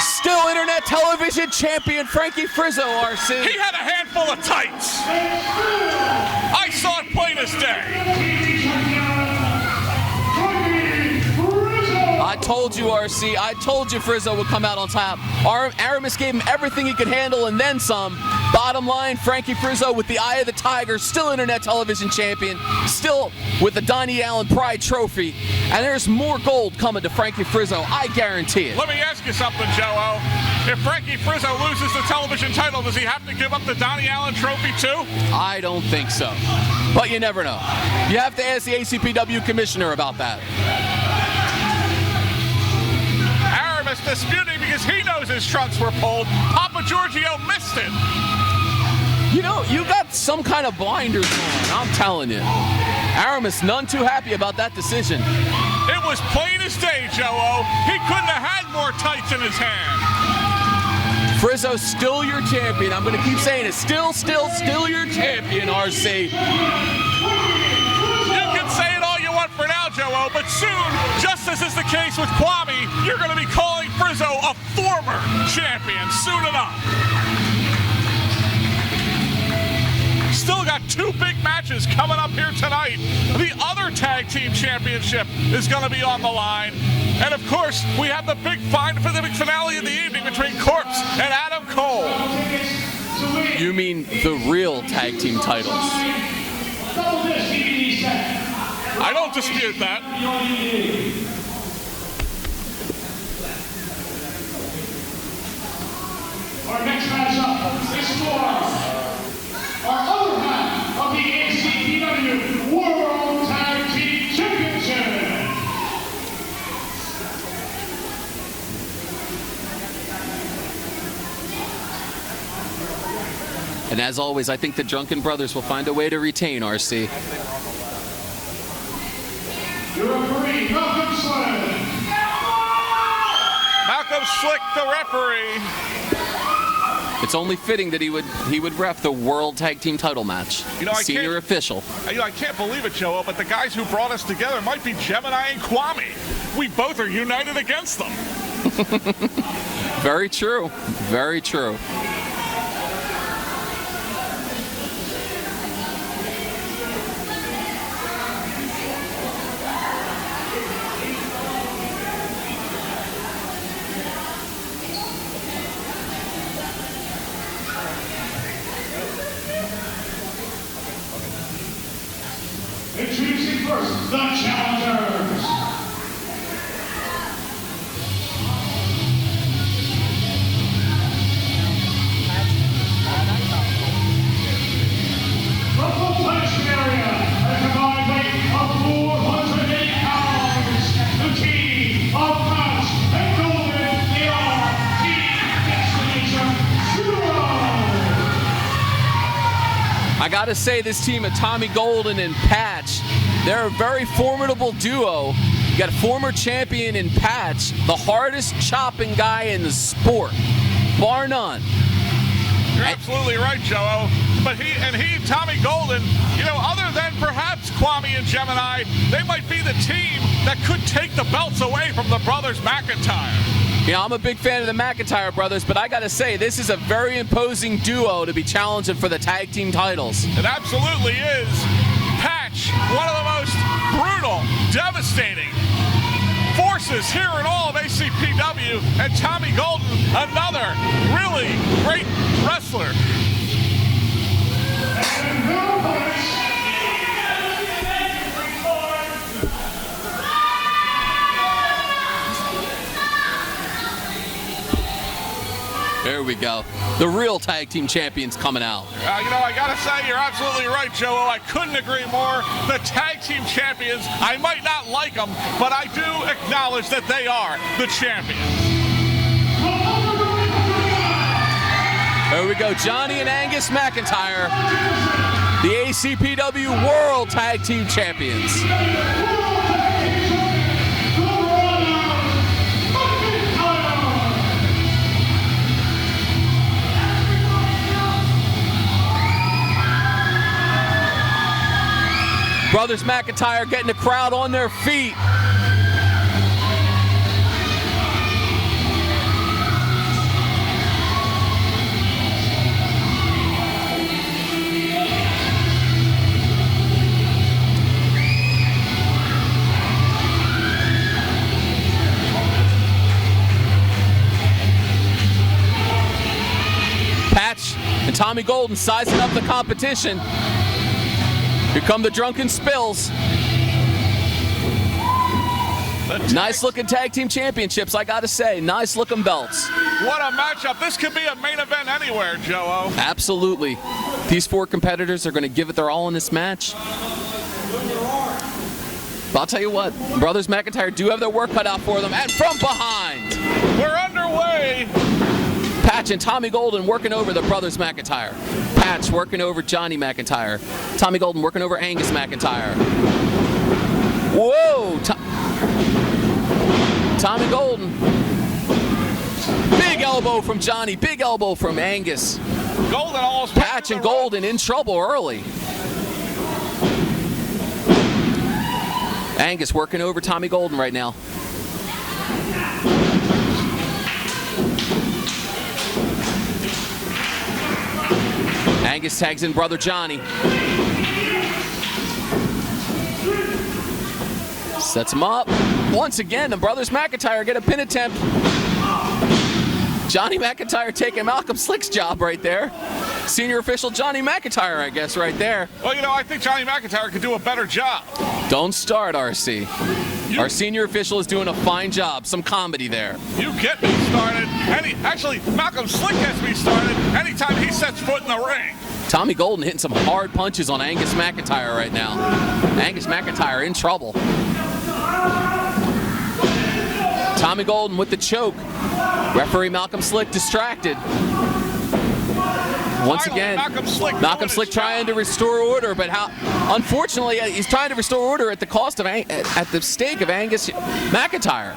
Still Internet Television champion Frankie Frizzo, RC. He had a handful of tights. I saw it plain as day. I told you, RC. I told you Frizzo would come out on top. Aramis gave him everything he could handle and then some. Bottom line, Frankie Frizzo with the eye of the tiger, still Internet Television champion, still with the Donnie Allen Pride Trophy. And there's more gold coming to Frankie Frizzo, I guarantee it. Let me ask you something, Joe-O. If Frankie Frizzo loses the television title, does he have to give up the Donnie Allen Trophy too? I don't think so. But you never know. You have to ask the ACPW commissioner about that. Aramis disputing because he knows his trunks were pulled. Papagiorgio missed it. You know, you got some kind of blinders on, I'm telling you. Aramis none too happy about that decision. It was plain as day, Joe-O. He couldn't have had more tights in his hand. Frizzo's still your champion. I'm going to keep saying it. Still your champion, RC. You can say it all you want for now, Joe-O, but soon, just as is the case with Kwame, you're going to be calling Frizzo a former champion soon enough. Still got 2 big matches coming up here tonight. The other tag team championship is going to be on the line. And of course, we have the big finale of the evening between Corpse and Adam Cole. You mean the real tag team titles? I don't dispute that. Our next matchup is for our other half of the ACPW World as always, I think the Drunken Brothers will find a way to retain, RC. Your referee, Malcolm Slick. Malcolm Slick, the referee. It's only fitting that he would ref the World Tag Team title match. Senior official. I can't believe it, Joe, but the guys who brought us together might be Gemini and Kwame. We both are united against them. Very true. Very true. Introducing first, the challengers. From the punishment area, at a combined weight of 408 pounds, the team of Crouch and Golden, they are Team Destination Zero. I gotta say, this team of Tommy Golden and Patch, they're a very formidable duo. You got former champion in Patch, the hardest chopping guy in the sport, bar none. You're absolutely right, Joe. But Tommy Golden, other than perhaps Kwame and Gemini, they might be the team that could take the belts away from the brothers McIntyre. I'm a big fan of the McIntyre brothers, but I gotta say, this is a very imposing duo to be challenging for the tag team titles. It absolutely is. Patch, one of the most brutal, devastating forces here in all of ACPW, and Tommy Golden, another really great wrestler. And now, folks, There we go. The real tag team champions coming out. I gotta say, you're absolutely right, Joe. I couldn't agree more. The tag team champions, I might not like them, but I do acknowledge that they are the champions. There we go, Johnny and Angus McIntyre, the ACPW World Tag Team Champions. Brothers McIntyre getting the crowd on their feet. Patch and Tommy Golden sizing up the competition. Here come the Drunken Spills. Nice looking tag team championships, I gotta say. Nice looking belts. What a matchup. This could be a main event anywhere, Joe. Absolutely. These four competitors are going to give it their all in this match. But I'll tell you what, Brothers McIntyre do have their work cut out for them. And from behind, We're underway. Patch and Tommy Golden working over the Brothers McIntyre. Patch working over Johnny McIntyre. Tommy Golden working over Angus McIntyre. Whoa! Tommy Golden. Big elbow from Johnny. Big elbow from Angus. Golden almost. Patch and Golden in trouble early. Angus working over Tommy Golden right now. Angus tags in brother Johnny. Sets him up. Once again, the Brothers McIntyre get a pin attempt. Johnny McIntyre taking Malcolm Slick's job right there. Senior official Johnny McIntyre, I guess, right there. Well, I think Johnny McIntyre could do a better job. Don't start, RC. Our senior official is doing a fine job. Some comedy there. You get me started. Actually, Malcolm Slick gets me started anytime he sets foot in the ring. Tommy Golden hitting some hard punches on Angus McIntyre right now. Angus McIntyre in trouble. Tommy Golden with the choke. Referee Malcolm Slick distracted. Once finally, again, Malcolm Slick trying to restore order, but unfortunately, he's trying to restore order at the cost of at the stake of Angus McIntyre.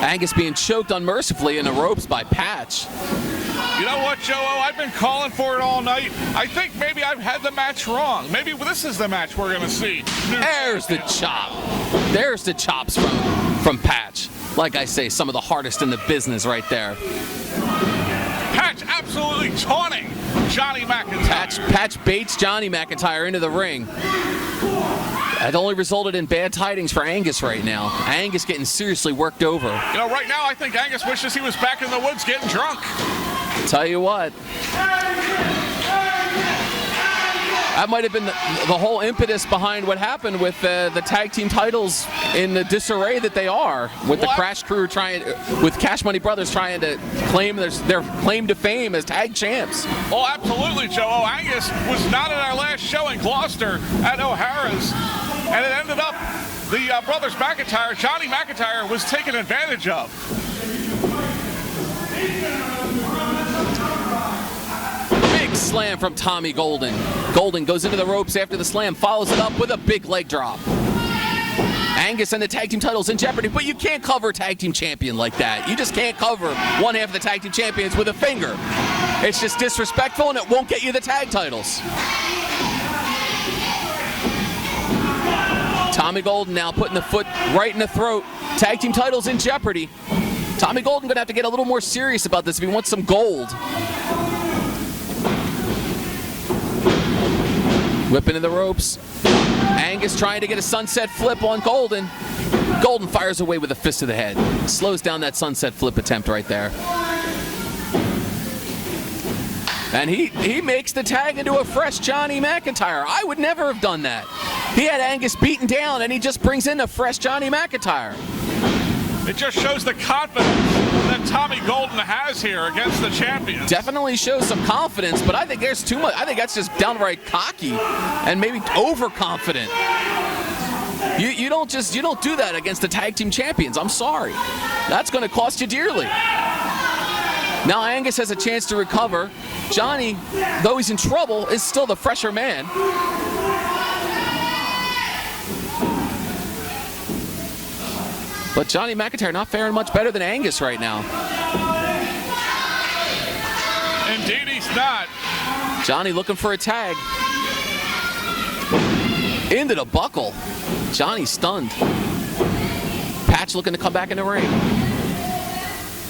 Angus being choked unmercifully in the ropes by Patch. You know what, Joe-O? I've been calling for it all night. I think maybe I've had the match wrong. Maybe this is the match we're going to see. There's the chop. There's the chops from Patch. Like I say, some of the hardest in the business right there. Patch absolutely taunting Johnny McIntyre. Patch baits Johnny McIntyre into the ring. That only resulted in bad tidings for Angus right now. Angus getting seriously worked over. You know, right now I think Angus wishes he was back in the woods getting drunk. Tell you what. That might have been the whole impetus behind what happened with the tag team titles in the disarray that they are, with the Crash Crew with Cash Money Brothers trying to claim their claim to fame as tag champs. Oh, absolutely, Joe. Angus was not at our last show in Gloucester at O'Hara's, and it ended up the brothers McIntyre, Johnny McIntyre, was taken advantage of. Slam from Tommy Golden. Golden goes into the ropes after the slam, follows it up with a big leg drop. Angus and the tag team titles in jeopardy, but you can't cover a tag team champion like that. You just can't cover one half of the tag team champions with a finger. It's just disrespectful, and it won't get you the tag titles. Tommy Golden now putting the foot right in the throat. Tag team titles in jeopardy. Tommy Golden gonna have to get a little more serious about this if he wants some gold. Whipping in the ropes. Angus trying to get a sunset flip on Golden. Golden fires away with a fist to the head. Slows down that sunset flip attempt right there. And he makes the tag into a fresh Johnny McIntyre. I would never have done that. He had Angus beaten down, and he just brings in a fresh Johnny McIntyre. It just shows the confidence that Tommy Golden has here against the champions. Definitely shows some confidence, but I think there's too much. I think that's just downright cocky and maybe overconfident. You don't do that against the tag team champions. I'm sorry. That's going to cost you dearly. Now Angus has a chance to recover. Johnny, though he's in trouble, is still the fresher man. But Johnny McIntyre not faring much better than Angus right now. Indeed, he's not. Johnny looking for a tag. Into the buckle. Johnny stunned. Patch looking to come back in the ring.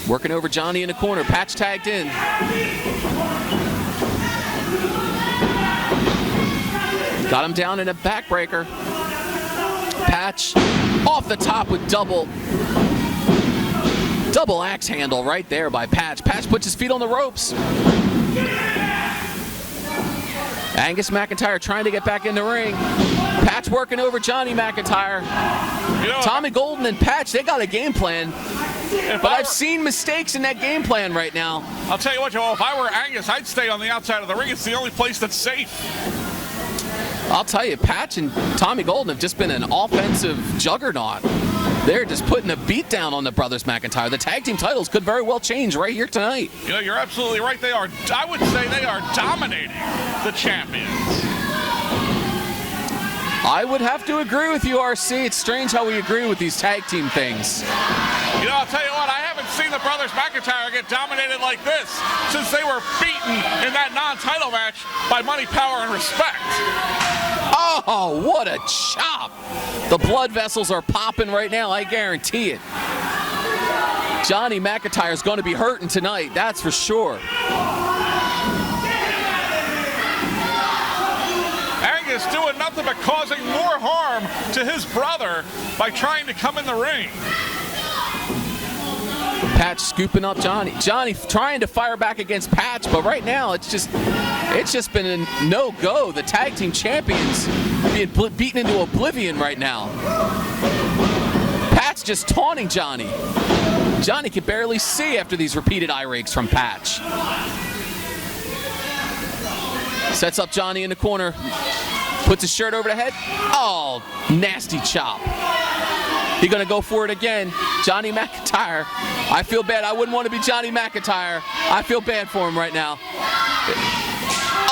Working over Johnny in the corner. Patch tagged in. Got him down in a backbreaker. Patch off the top with double axe handle right there by Patch. Patch puts his feet on the ropes. Angus McIntyre trying to get back in the ring. Patch working over Johnny McIntyre. You know, Tommy Golden and Patch, they got a game plan. But I've seen mistakes in that game plan right now. I'll tell you what, Joe, if I were Angus, I'd stay on the outside of the ring. It's the only place that's safe. I'll tell you, Patch and Tommy Golden have just been an offensive juggernaut. They're just putting a beat down on the brothers McIntyre. The tag team titles could very well change right here tonight. You know, you're absolutely right. They are, I would say they are dominating the champions. I would have to agree with you, RC. It's strange how we agree with these tag team things. You know, I'll tell you what, I haven't seen the brothers McIntyre get dominated like this since they were beaten in that non-title match by Money, Power, and Respect. Oh, what a chop. The blood vessels are popping right now, I guarantee it. Johnny McIntyre's going to be hurting tonight, that's for sure. Angus doing nothing but causing more harm to his brother by trying to come in the ring. Patch scooping up Johnny. Johnny trying to fire back against Patch, but right now it's just been a no-go. The tag team champions being beaten into oblivion right now. Patch just taunting Johnny. Johnny can barely see after these repeated eye rakes from Patch. Sets up Johnny in the corner. Puts his shirt over the head. Oh, nasty chop. He's going to go for it again. Johnny McIntyre. I feel bad. I wouldn't want to be Johnny McIntyre. I feel bad for him right now.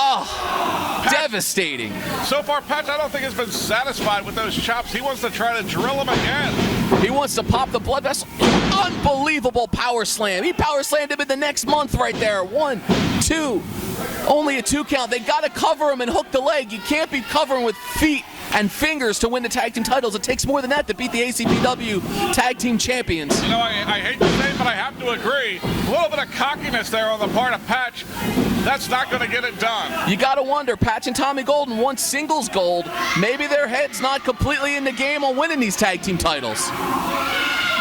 Oh, devastating. So far, Patch, I don't think has been satisfied with those chops. He wants to try to drill them again. He wants to pop the blood vessel. Unbelievable power slam. He power slammed him in the next month right there. 1, 2. Only a 2 count. They got to cover him and hook the leg. You can't be covering with feet and fingers to win the tag team titles. It takes more than that to beat the ACPW tag team champions. You know, I hate to say it, but I have to agree. A little bit of cockiness there on the part of Patch. That's not going to get it done. You got to wonder, Patch and Tommy Golden won singles gold. Maybe their head's not completely in the game on winning these tag team titles.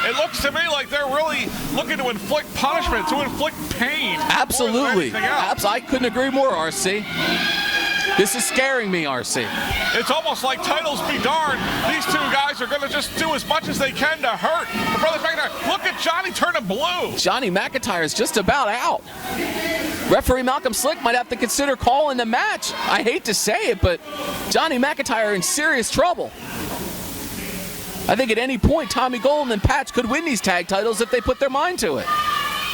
It looks to me like they're really looking to inflict punishment, to inflict pain. Absolutely. I couldn't agree more, RC. This is scaring me, RC. It's almost like titles be darned. These two guys are going to just do as much as they can to hurt the Brothers McIntyre. Look at Johnny turning blue. Johnny McIntyre is just about out. Referee Malcolm Slick might have to consider calling the match. I hate to say it, but Johnny McIntyre in serious trouble. I think at any point, Tommy Golden and Patch could win these tag titles if they put their mind to it.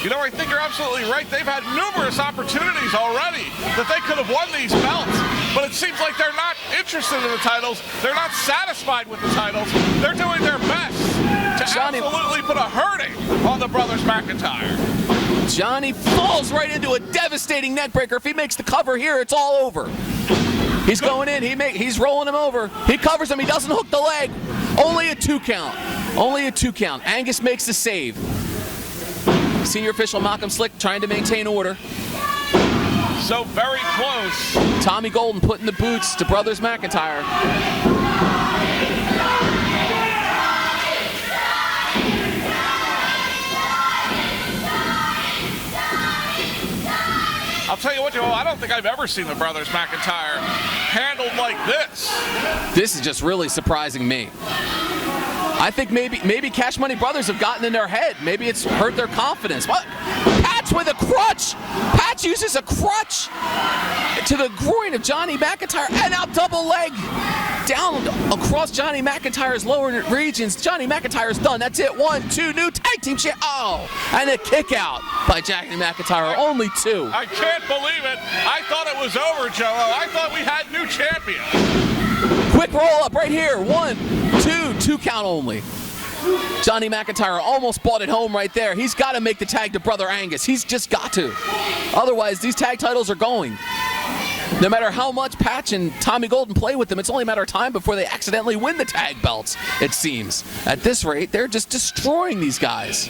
You know, I think you're absolutely right. They've had numerous opportunities already that they could have won these belts, but it seems like they're not interested in the titles. They're not satisfied with the titles. They're doing their best to absolutely put a hurding on the Brothers McIntyre. Johnny falls right into a devastating neckbreaker. If he makes the cover here, it's all over. He's going in. He's rolling him over. He covers him. He doesn't hook the leg. Only a 2 count. Only a 2 count. Angus makes the save. Senior official Malcolm Slick trying to maintain order. So very close. Tommy Golden putting the boots to Brothers McIntyre. I'll tell you what, Joe, I don't think I've ever seen the Brothers McIntyre handled like this. This is just really surprising me. I think maybe Cash Money Brothers have gotten in their head. Maybe it's hurt their confidence. What? Patch with a crutch. Patch uses a crutch to the groin of Johnny McIntyre, and now double leg down across Johnny McIntyre's lower regions. Johnny McIntyre's done. That's it. 1, 2, new tag team champ. Oh, and a kick out by Johnny McIntyre. Only 2. I can't believe it. I thought it was over, Joe. I thought we had new champion. Quick roll up right here. 1, 2 count only. Johnny McIntyre almost bought it home right there. He's got to make the tag to Brother Angus. He's just got to. Otherwise, these tag titles are going. No matter how much Patch and Tommy Golden play with them, it's only a matter of time before they accidentally win the tag belts, it seems. At this rate, they're just destroying these guys.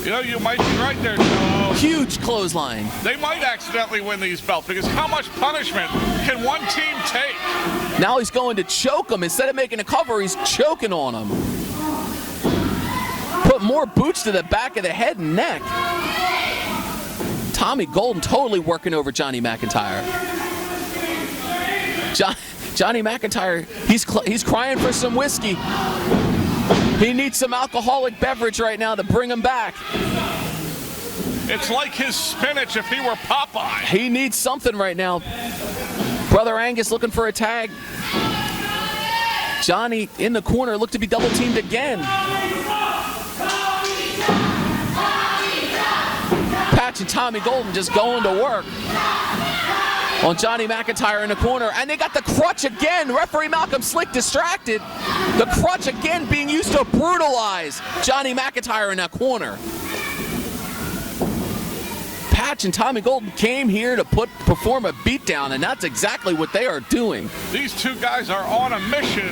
You know, you might be right there, Joe. Huge clothesline. They might accidentally win these belts because how much punishment can one team take? Now he's going to choke him. Instead of making a cover, he's choking on him. Put more boots to the back of the head and neck. Tommy Golden totally working over Johnny McIntyre. Johnny McIntyre, he's crying for some whiskey. He needs some alcoholic beverage right now to bring him back. It's like his spinach if he were Popeye. He needs something right now. Brother Angus looking for a tag. Johnny in the corner, looked to be double teamed again. Patch and Tommy Golden just going to work on Johnny McIntyre in the corner, and they got the crutch again. Referee Malcolm Slick distracted. The crutch again being used to brutalize Johnny McIntyre in that corner. Patch and Tommy Golden came here to perform a beatdown, and that's exactly what they are doing. These two guys are on a mission.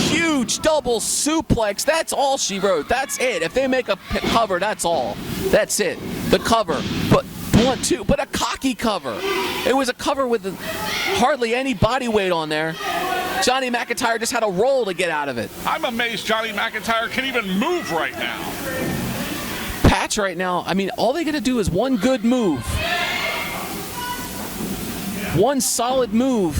Huge double suplex. That's all she wrote. That's it. If they make a cover, that's all. That's it. The cover. But 1, 2. But a cocky cover. It was a cover with hardly any body weight on there. Johnny McIntyre just had a roll to get out of it. I'm amazed Johnny McIntyre can even move right now. Patch right now, I mean, all they got to do is one good move. One solid move.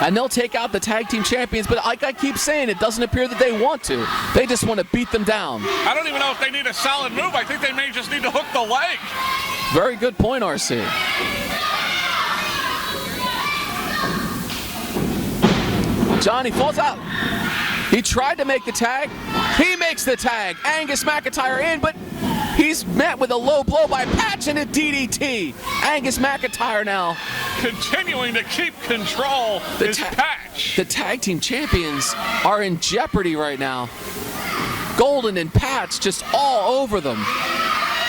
And they'll take out the tag team champions, but like I keep saying, it doesn't appear that they want to. They just want to beat them down. I don't even know if they need a solid move. I think they may just need to hook the leg. Very good point, RC. Johnny falls out. He tried to make the tag. He makes the tag. Angus McIntyre in, but he's met with a low blow by Patch and a DDT. Angus McIntyre now. Continuing to keep control is Patch. The tag team champions are in jeopardy right now. Golden and Patch just all over them.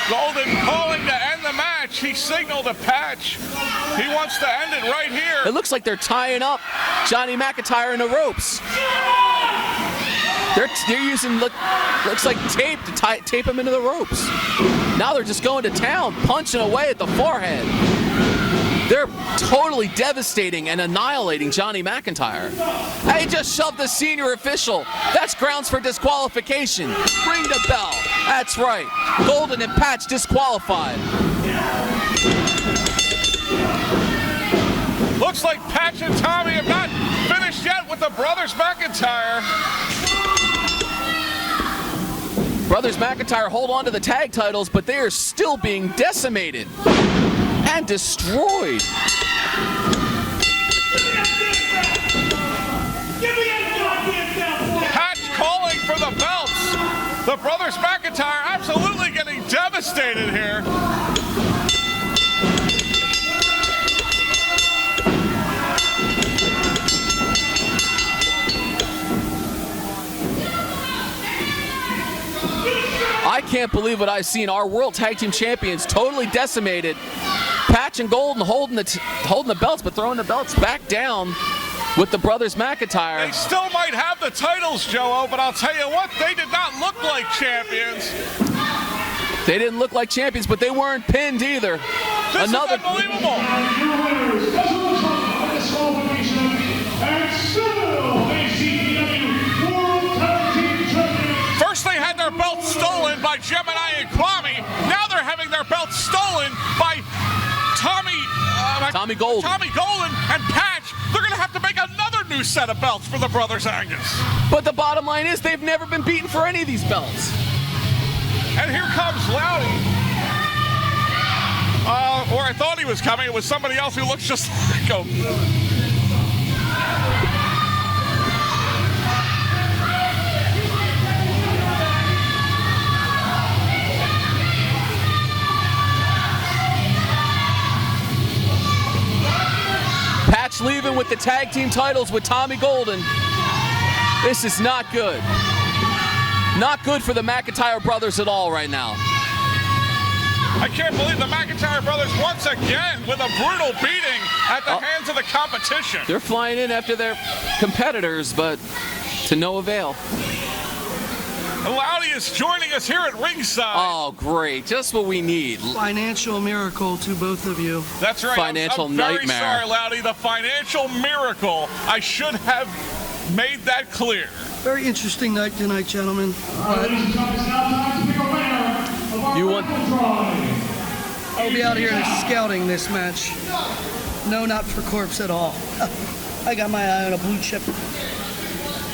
Golden calling to end the match. He signaled a Patch. He wants to end it right here. It looks like they're tying up Johnny McIntyre in the ropes. They're using looks like tape to tape him into the ropes. Now they're just going to town, punching away at the forehead. They're totally devastating and annihilating Johnny McIntyre. They just shoved the senior official. That's grounds for disqualification. Ring the bell. That's right. Golden and Patch disqualified. Looks like Patch and Tommy have not finished yet with the Brothers McIntyre. Brothers McIntyre hold on to the tag titles, but they are still being decimated and destroyed. Patch calling for the belts. The Brothers McIntyre absolutely getting devastated here. I can't believe what I've seen. Our World Tag Team Champions totally decimated. Patch and Golden holding the belts, but throwing the belts back down with the Brothers McIntyre. They still might have the titles, Joe, but I'll tell you what, they did not look like champions. They didn't look like champions, but they weren't pinned either. This is unbelievable. First they had their belts stolen by Gemini and Kwame. Now they're having their belts stolen by Tommy Golden and Patch. They're going to have to make another new set of belts for the Brothers Angus. But the bottom line is they've never been beaten for any of these belts. And here comes Loudy. Or I thought he was coming. It was somebody else who looks just like him. Patch leaving with the tag team titles with Tommy Golden. This is not good. Not good for the McIntyre brothers at all right now. I can't believe the McIntyre brothers once again with a brutal beating at the hands of the competition. They're flying in after their competitors, but to no avail. Loudy is joining us here at ringside. Oh, great. Just what we need. Financial miracle to both of you. That's right. Financial I'm very nightmare. sorry, Loudy. The financial miracle. I should have made that clear. Very interesting night tonight, gentlemen. You want? I'll be out here scouting this match. No, not for Corpse at all. I got my eye on a blue chip.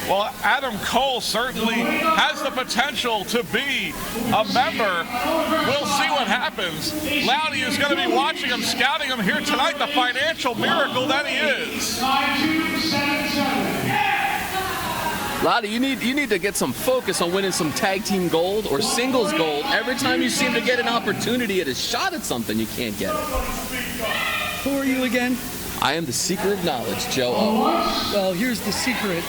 Well, Adam Cole certainly has the potential to be a member. We'll see what happens. Loudy is going to be watching him, scouting him here tonight, the financial miracle that he is. Loudy, you need to get some focus on winning some tag team gold or singles gold. Every time you seem to get an opportunity at a shot at something, you can't get it. Who are you again? I am the seeker of knowledge, Joe O. Well, here's the secret.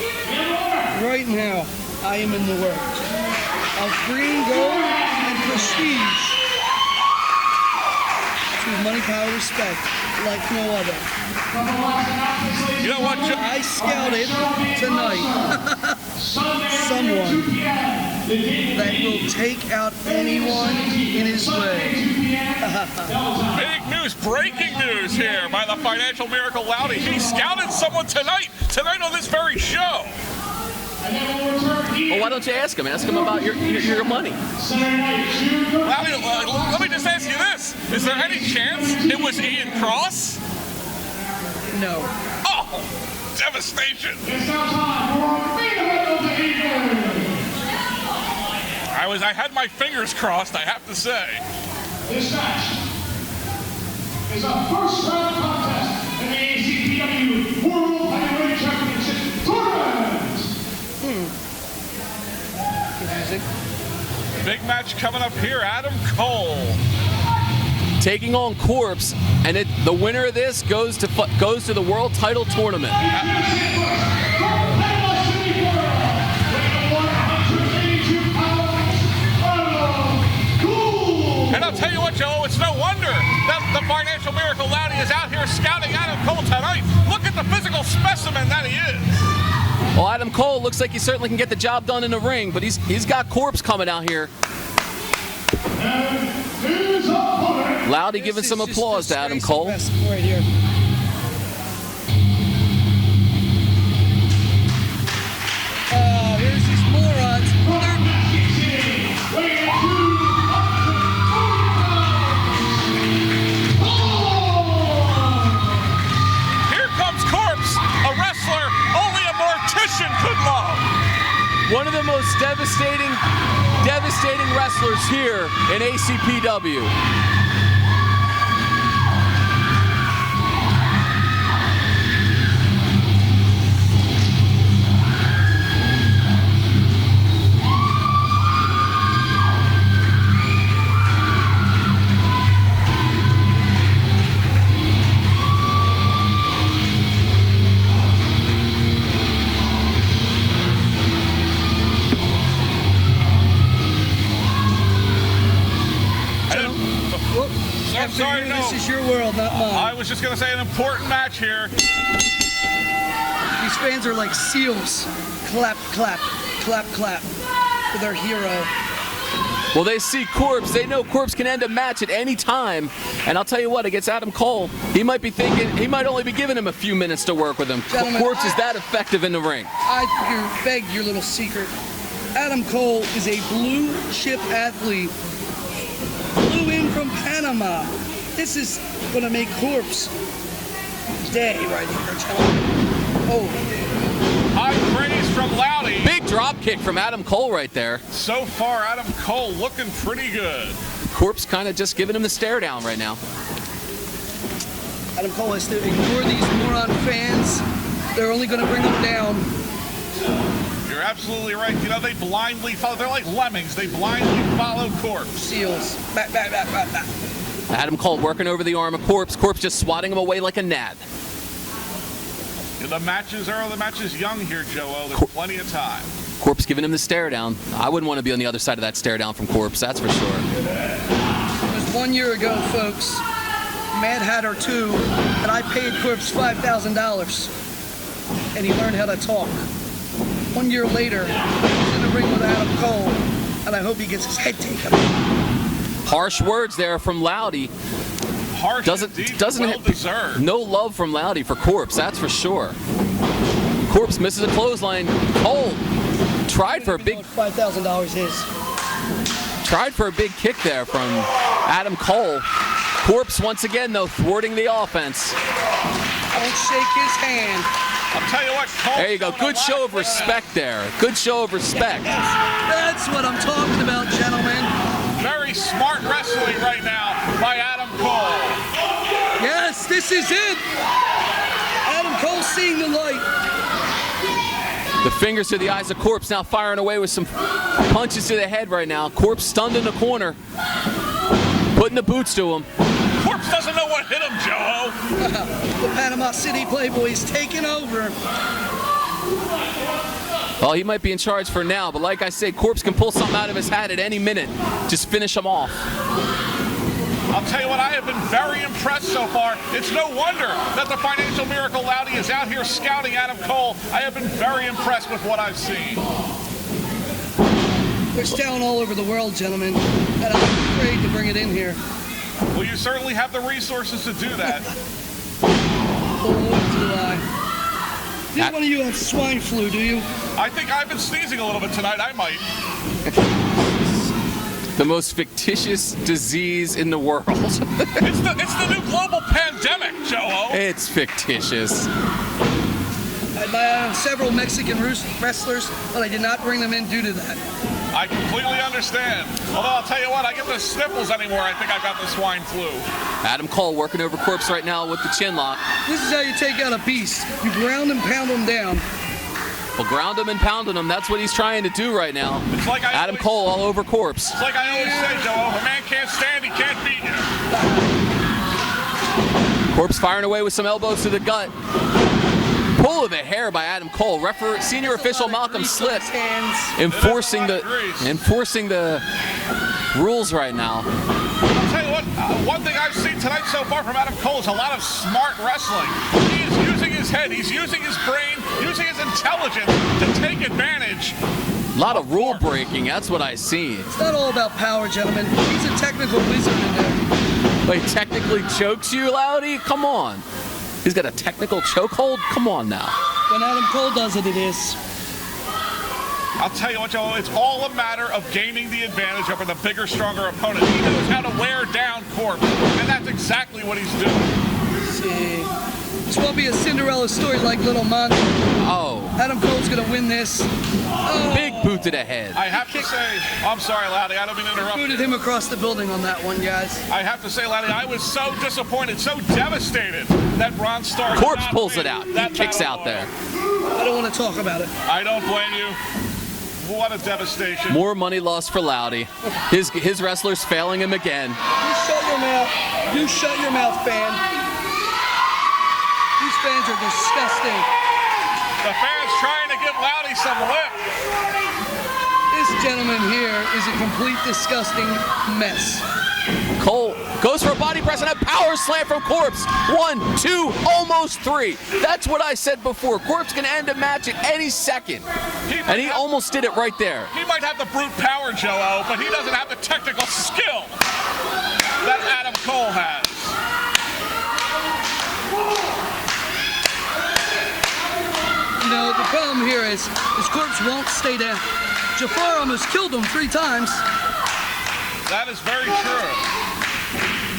Right now, I am in the work of green gold and prestige. To money, power, respect, like no other. You know what, Joe? I scouted tonight someone that will take out anyone in his way. Big news, breaking news here by the financial miracle Loudy. He scouted someone tonight on this very show. Well, why don't you ask him? Ask him about your money. Loudy, let me just ask you this. Is there any chance it was Ian Cross? No. Oh, devastation. I had my fingers crossed, I have to say. This match is a first round contest in the ACPW World Heavyweight Championship Tournament. amazing. Big match coming up here. Adam Cole taking on Corpse, and the winner of this goes to the World Title Tournament. And I'll tell you what, Joe, it's no wonder that the Financial Miracle Laddie is out here scouting Adam Cole tonight. Look at the physical specimen that he is. Well, Adam Cole looks like he certainly can get the job done in the ring, but he's got Corpse coming out here. Loudy giving some applause to Adam Cole. Right here. Here's these morons. Here comes Corpse, a wrestler only a mortician could love. One of the most devastating wrestlers here in ACPW. I'm sorry, no. This is your world, not mine. I was just going to say an important match here. These fans are like seals. Clap, clap, clap, clap for their hero. Well, they see Corpse. They know Corpse can end a match at any time. And I'll tell you what, against Adam Cole, he might be thinking he might only be giving him a few minutes to work with him. Gentlemen, Corpse is that effective in the ring. I beg your little secret. Adam Cole is a blue chip athlete. Flew in from Panama. This is going to make Corpse day right here, gentlemen. Oh. High praise from Loudy. Big drop kick from Adam Cole right there. So far, Adam Cole looking pretty good. Corpse kind of just giving him the stare down right now. Adam Cole has to ignore these moron fans. They're only going to bring him down. You're absolutely right. You know, they blindly follow. They're like lemmings. They blindly follow Corpse. Seals. Back, back, back, back, back. Adam Cole working over the arm of Corpse. Corpse just swatting him away like a gnat. The matches young here, Joe. There's plenty of time. Corpse giving him the stare down. I wouldn't want to be on the other side of that stare down from Corpse, that's for sure. It was 1 year ago, folks. Mad Hatter 2, and I paid Corpse $5,000. And he learned how to talk. 1 year later, he's in the ring with Adam Cole, and I hope he gets his head taken off. Harsh words there from Loudy. Harsh doesn't well deserved. No love from Loudy for Corpse, that's for sure. Corpse misses a clothesline. Cole tried for a big $5,000 is. Tried for a big kick there from Adam Cole. Corpse once again though thwarting the offense. Don't shake his hand. I'll tell you what, Cole. There you go. Good show of respect there. Good show of respect. That's what I'm talking about, gentlemen. Very smart wrestling right now by Adam Cole. Yes, this is it. Adam Cole seeing the light. The fingers to the eyes of Corpse now firing away with some punches to the head right now. Corpse stunned in the corner. Putting the boots to him. Corpse doesn't know what hit him, Joe. The Panama City Playboy's taking over. Well, he might be in charge for now, but like I said, Corpse can pull something out of his hat at any minute. Just finish him off. I'll tell you what, I have been very impressed so far. It's no wonder that the Financial Miracle Loudy is out here scouting Adam Cole. I have been very impressed with what I've seen. There's talent all over the world, gentlemen, and I'm afraid to bring it in here. Well, you certainly have the resources to do that. Oh, do I. Neither one of you have swine flu, do you? I think I've been sneezing a little bit tonight. I might. The most fictitious disease in the world. It's the new global pandemic, Joe. It's fictitious. I have several Mexican wrestlers, but I did not bring them in due to that. I completely understand. Although I'll tell you what, I get the sniffles anymore. I think I got the swine flu. Adam Cole working over Corpse right now with the chin lock. This is how you take out a beast. You ground and pound them down. Well, ground him and pounding him. That's what he's trying to do right now. It's like Adam Cole all over Corpse. It's like I always say, Joe, if a man can't stand, he can't beat you. Corpse firing away with some elbows to the gut. Pull of the hair by Adam Cole. Senior official Malcolm Slip enforcing the rules right now. I'll tell you what, one thing I've seen tonight so far from Adam Cole is a lot of smart wrestling. He is using his head, he's using his brain, using his intelligence to take advantage. A lot of rule breaking, that's what I see. It's not all about power, gentlemen. He's a technical wizard in there. Wait, technically chokes you, Loudy? Come on. He's got a technical chokehold? Come on now. When Adam Cole does it, it is. I'll tell you what, Joe, it's all a matter of gaining the advantage over the bigger, stronger opponent. He knows how to wear down Corpse, and that's exactly what he's doing. Let's see. This won't be a Cinderella story like Little Monty. Oh. Adam Cole's going to win this. Oh. Big boot to the head. I have to say, I'm sorry, Loudy, I don't mean to interrupt you. Booted him across the building on that one, guys. I have to say, Loudy, I was so disappointed, so devastated that Bronze Star Corpse pulls it out. He kicks out there. I don't want to talk about it. I don't blame you. What a devastation. More money lost for Loudy. His wrestlers failing him again. You shut your mouth. You shut your mouth, fan. These fans are disgusting. The fans trying to give Loudy some lip. This gentleman here is a complete disgusting mess. Cole goes for a body press and a power slam from Corpse. 1, 2, almost 3. That's what I said before. Corpse can end a match at any second. And he almost did it right there. He might have the brute power, Joe, but he doesn't have the technical skill that Adam Cole has. You know, the problem here is Corpse won't stay down. Jafar almost killed him 3 times. That is very true.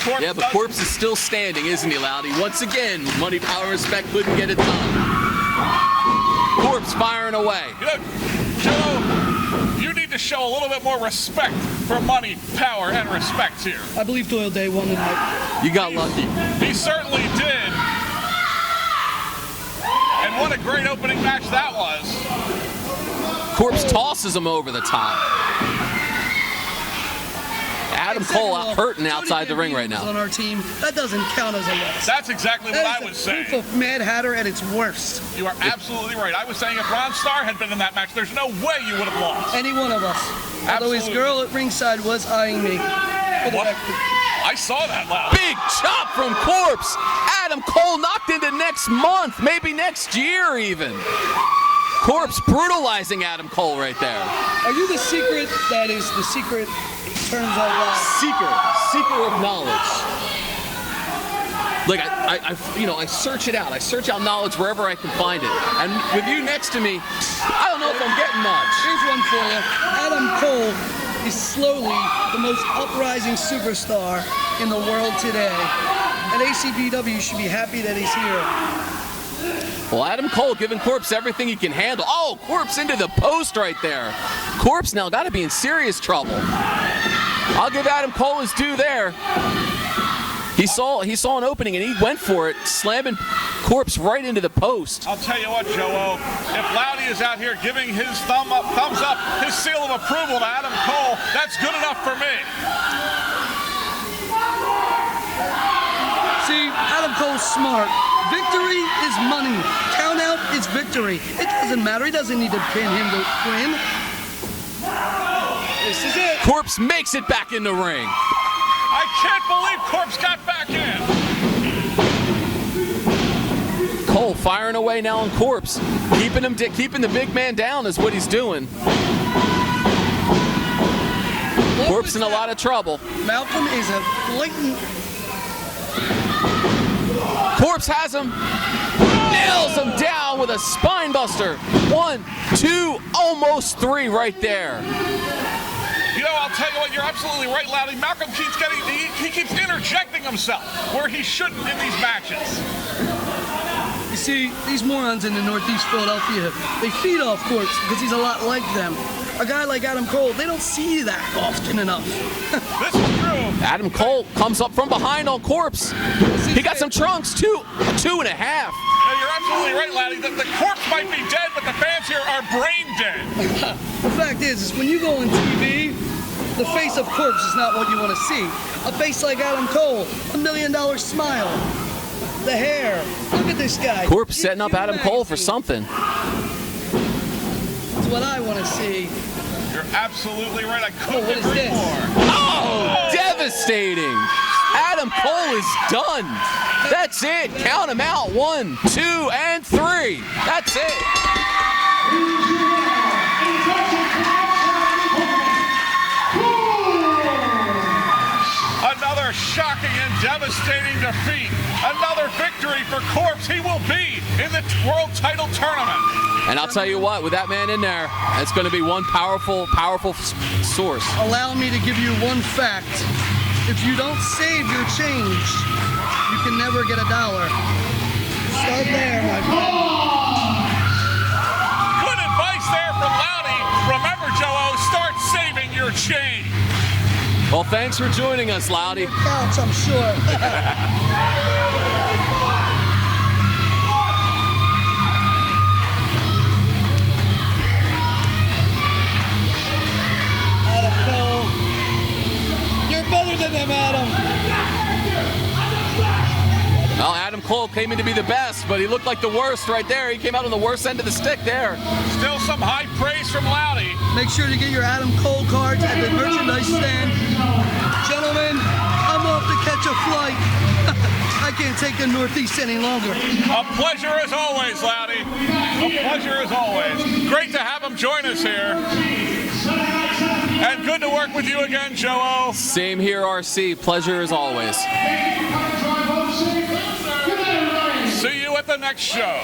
Corpse Yeah, but Corpse is still standing, isn't he, Loudy? Once again, money, power, respect couldn't get it done. Corpse firing away. You know, Joe, you need to show a little bit more respect for money, power, and respect here. I believe Doyle Day won tonight. You got lucky. He certainly did. And what a great opening match that was. Corpse tosses him over the top. Adam Cole out hurting outside the ring right now. On our team, that doesn't count as a loss. That's exactly what I was saying. Proof of Mad Hatter at its worst. You are absolutely right. I was saying if Bronze Star had been in that match, there's no way you would have lost. Any one of us. Although his Absolutely. girl at ringside was eyeing me. What? I saw that loud. Big chop from Corpse. Adam Cole knocked into next month, maybe next year even. Corpse brutalizing Adam Cole right there. Are you the secret that is the secret in terms of Seeker of knowledge. Like I search it out. I search out knowledge wherever I can find it. And with you next to me, I don't know if I'm getting much. Here's one for you. Adam Cole is slowly the most uprising superstar in the world today. And ACPW should be happy that he's here. Well, Adam Cole giving Corpse everything he can handle. Oh, Corpse into the post right there. Corpse now got to be in serious trouble. I'll give Adam Cole his due there. He saw an opening and he went for it, slamming Corpse right into the post. I'll tell you what, Joe, if Loudy is out here giving his thumbs up, his seal of approval to Adam Cole, that's good enough for me. See, Adam Cole's smart. Victory is money. Count out is victory. It doesn't matter. He doesn't need to pin him to win. This is it. Corpse makes it back in the ring. I can't believe Corpse got back in. Cole firing away now on Corpse. Keeping the big man down is what he's doing. Corpse in a lot of trouble. Malcolm is a blatant. Corpse has him. Nails him down with a spine buster. 1, 2, almost 3 right there. You know, I'll tell you what, you're absolutely right, Loudy. Malcolm keeps he keeps interjecting himself where he shouldn't in these matches. You see, these morons in the Northeast Philadelphia, they feed off Corpse because he's a lot like them. A guy like Adam Cole, they don't see that often enough. This is true. Adam Cole comes up from behind on Corpse. He got some trunks, 2.5. No, you're absolutely right, Laddie. The corpse might be dead, but the fans here are brain dead. The fact is when you go on TV, the face of Corpse is not what you want to see. A face like Adam Cole, $1 million smile, the hair. Look at this guy. Corpse setting up Adam Cole for something. That's what I want to see. You're absolutely right. I couldn't what is agree this? more. Oh, devastating. Adam Cole is done. That's it. Count him out. 1, 2, and 3. That's it. Another shocking and devastating defeat. Another victory for Corpse. He will be in the world title tournament. And I'll tell you what, with that man in there, it's going to be one powerful source. Allow me to give you one fact. If you don't save your change, you can never get $1. Start there, my friend. Good advice there from Loudy. Remember, Joe-O, start saving your change. Well, thanks for joining us, Loudy. Counts, I'm sure. Adam Cole, you're better than him, Adam. Well, Adam Cole came in to be the best, but he looked like the worst right there. He came out on the worst end of the stick there. Still some high praise from Loudy. Make sure to get your Adam Cole cards at the merchandise stand. Gentlemen, I'm off to catch a flight. I can't take the Northeast any longer. A pleasure as always, Loudy. A pleasure as always. Great to have him join us here. And good to work with you again, Joe-O. Same here, RC. Pleasure as always. See you at the next show.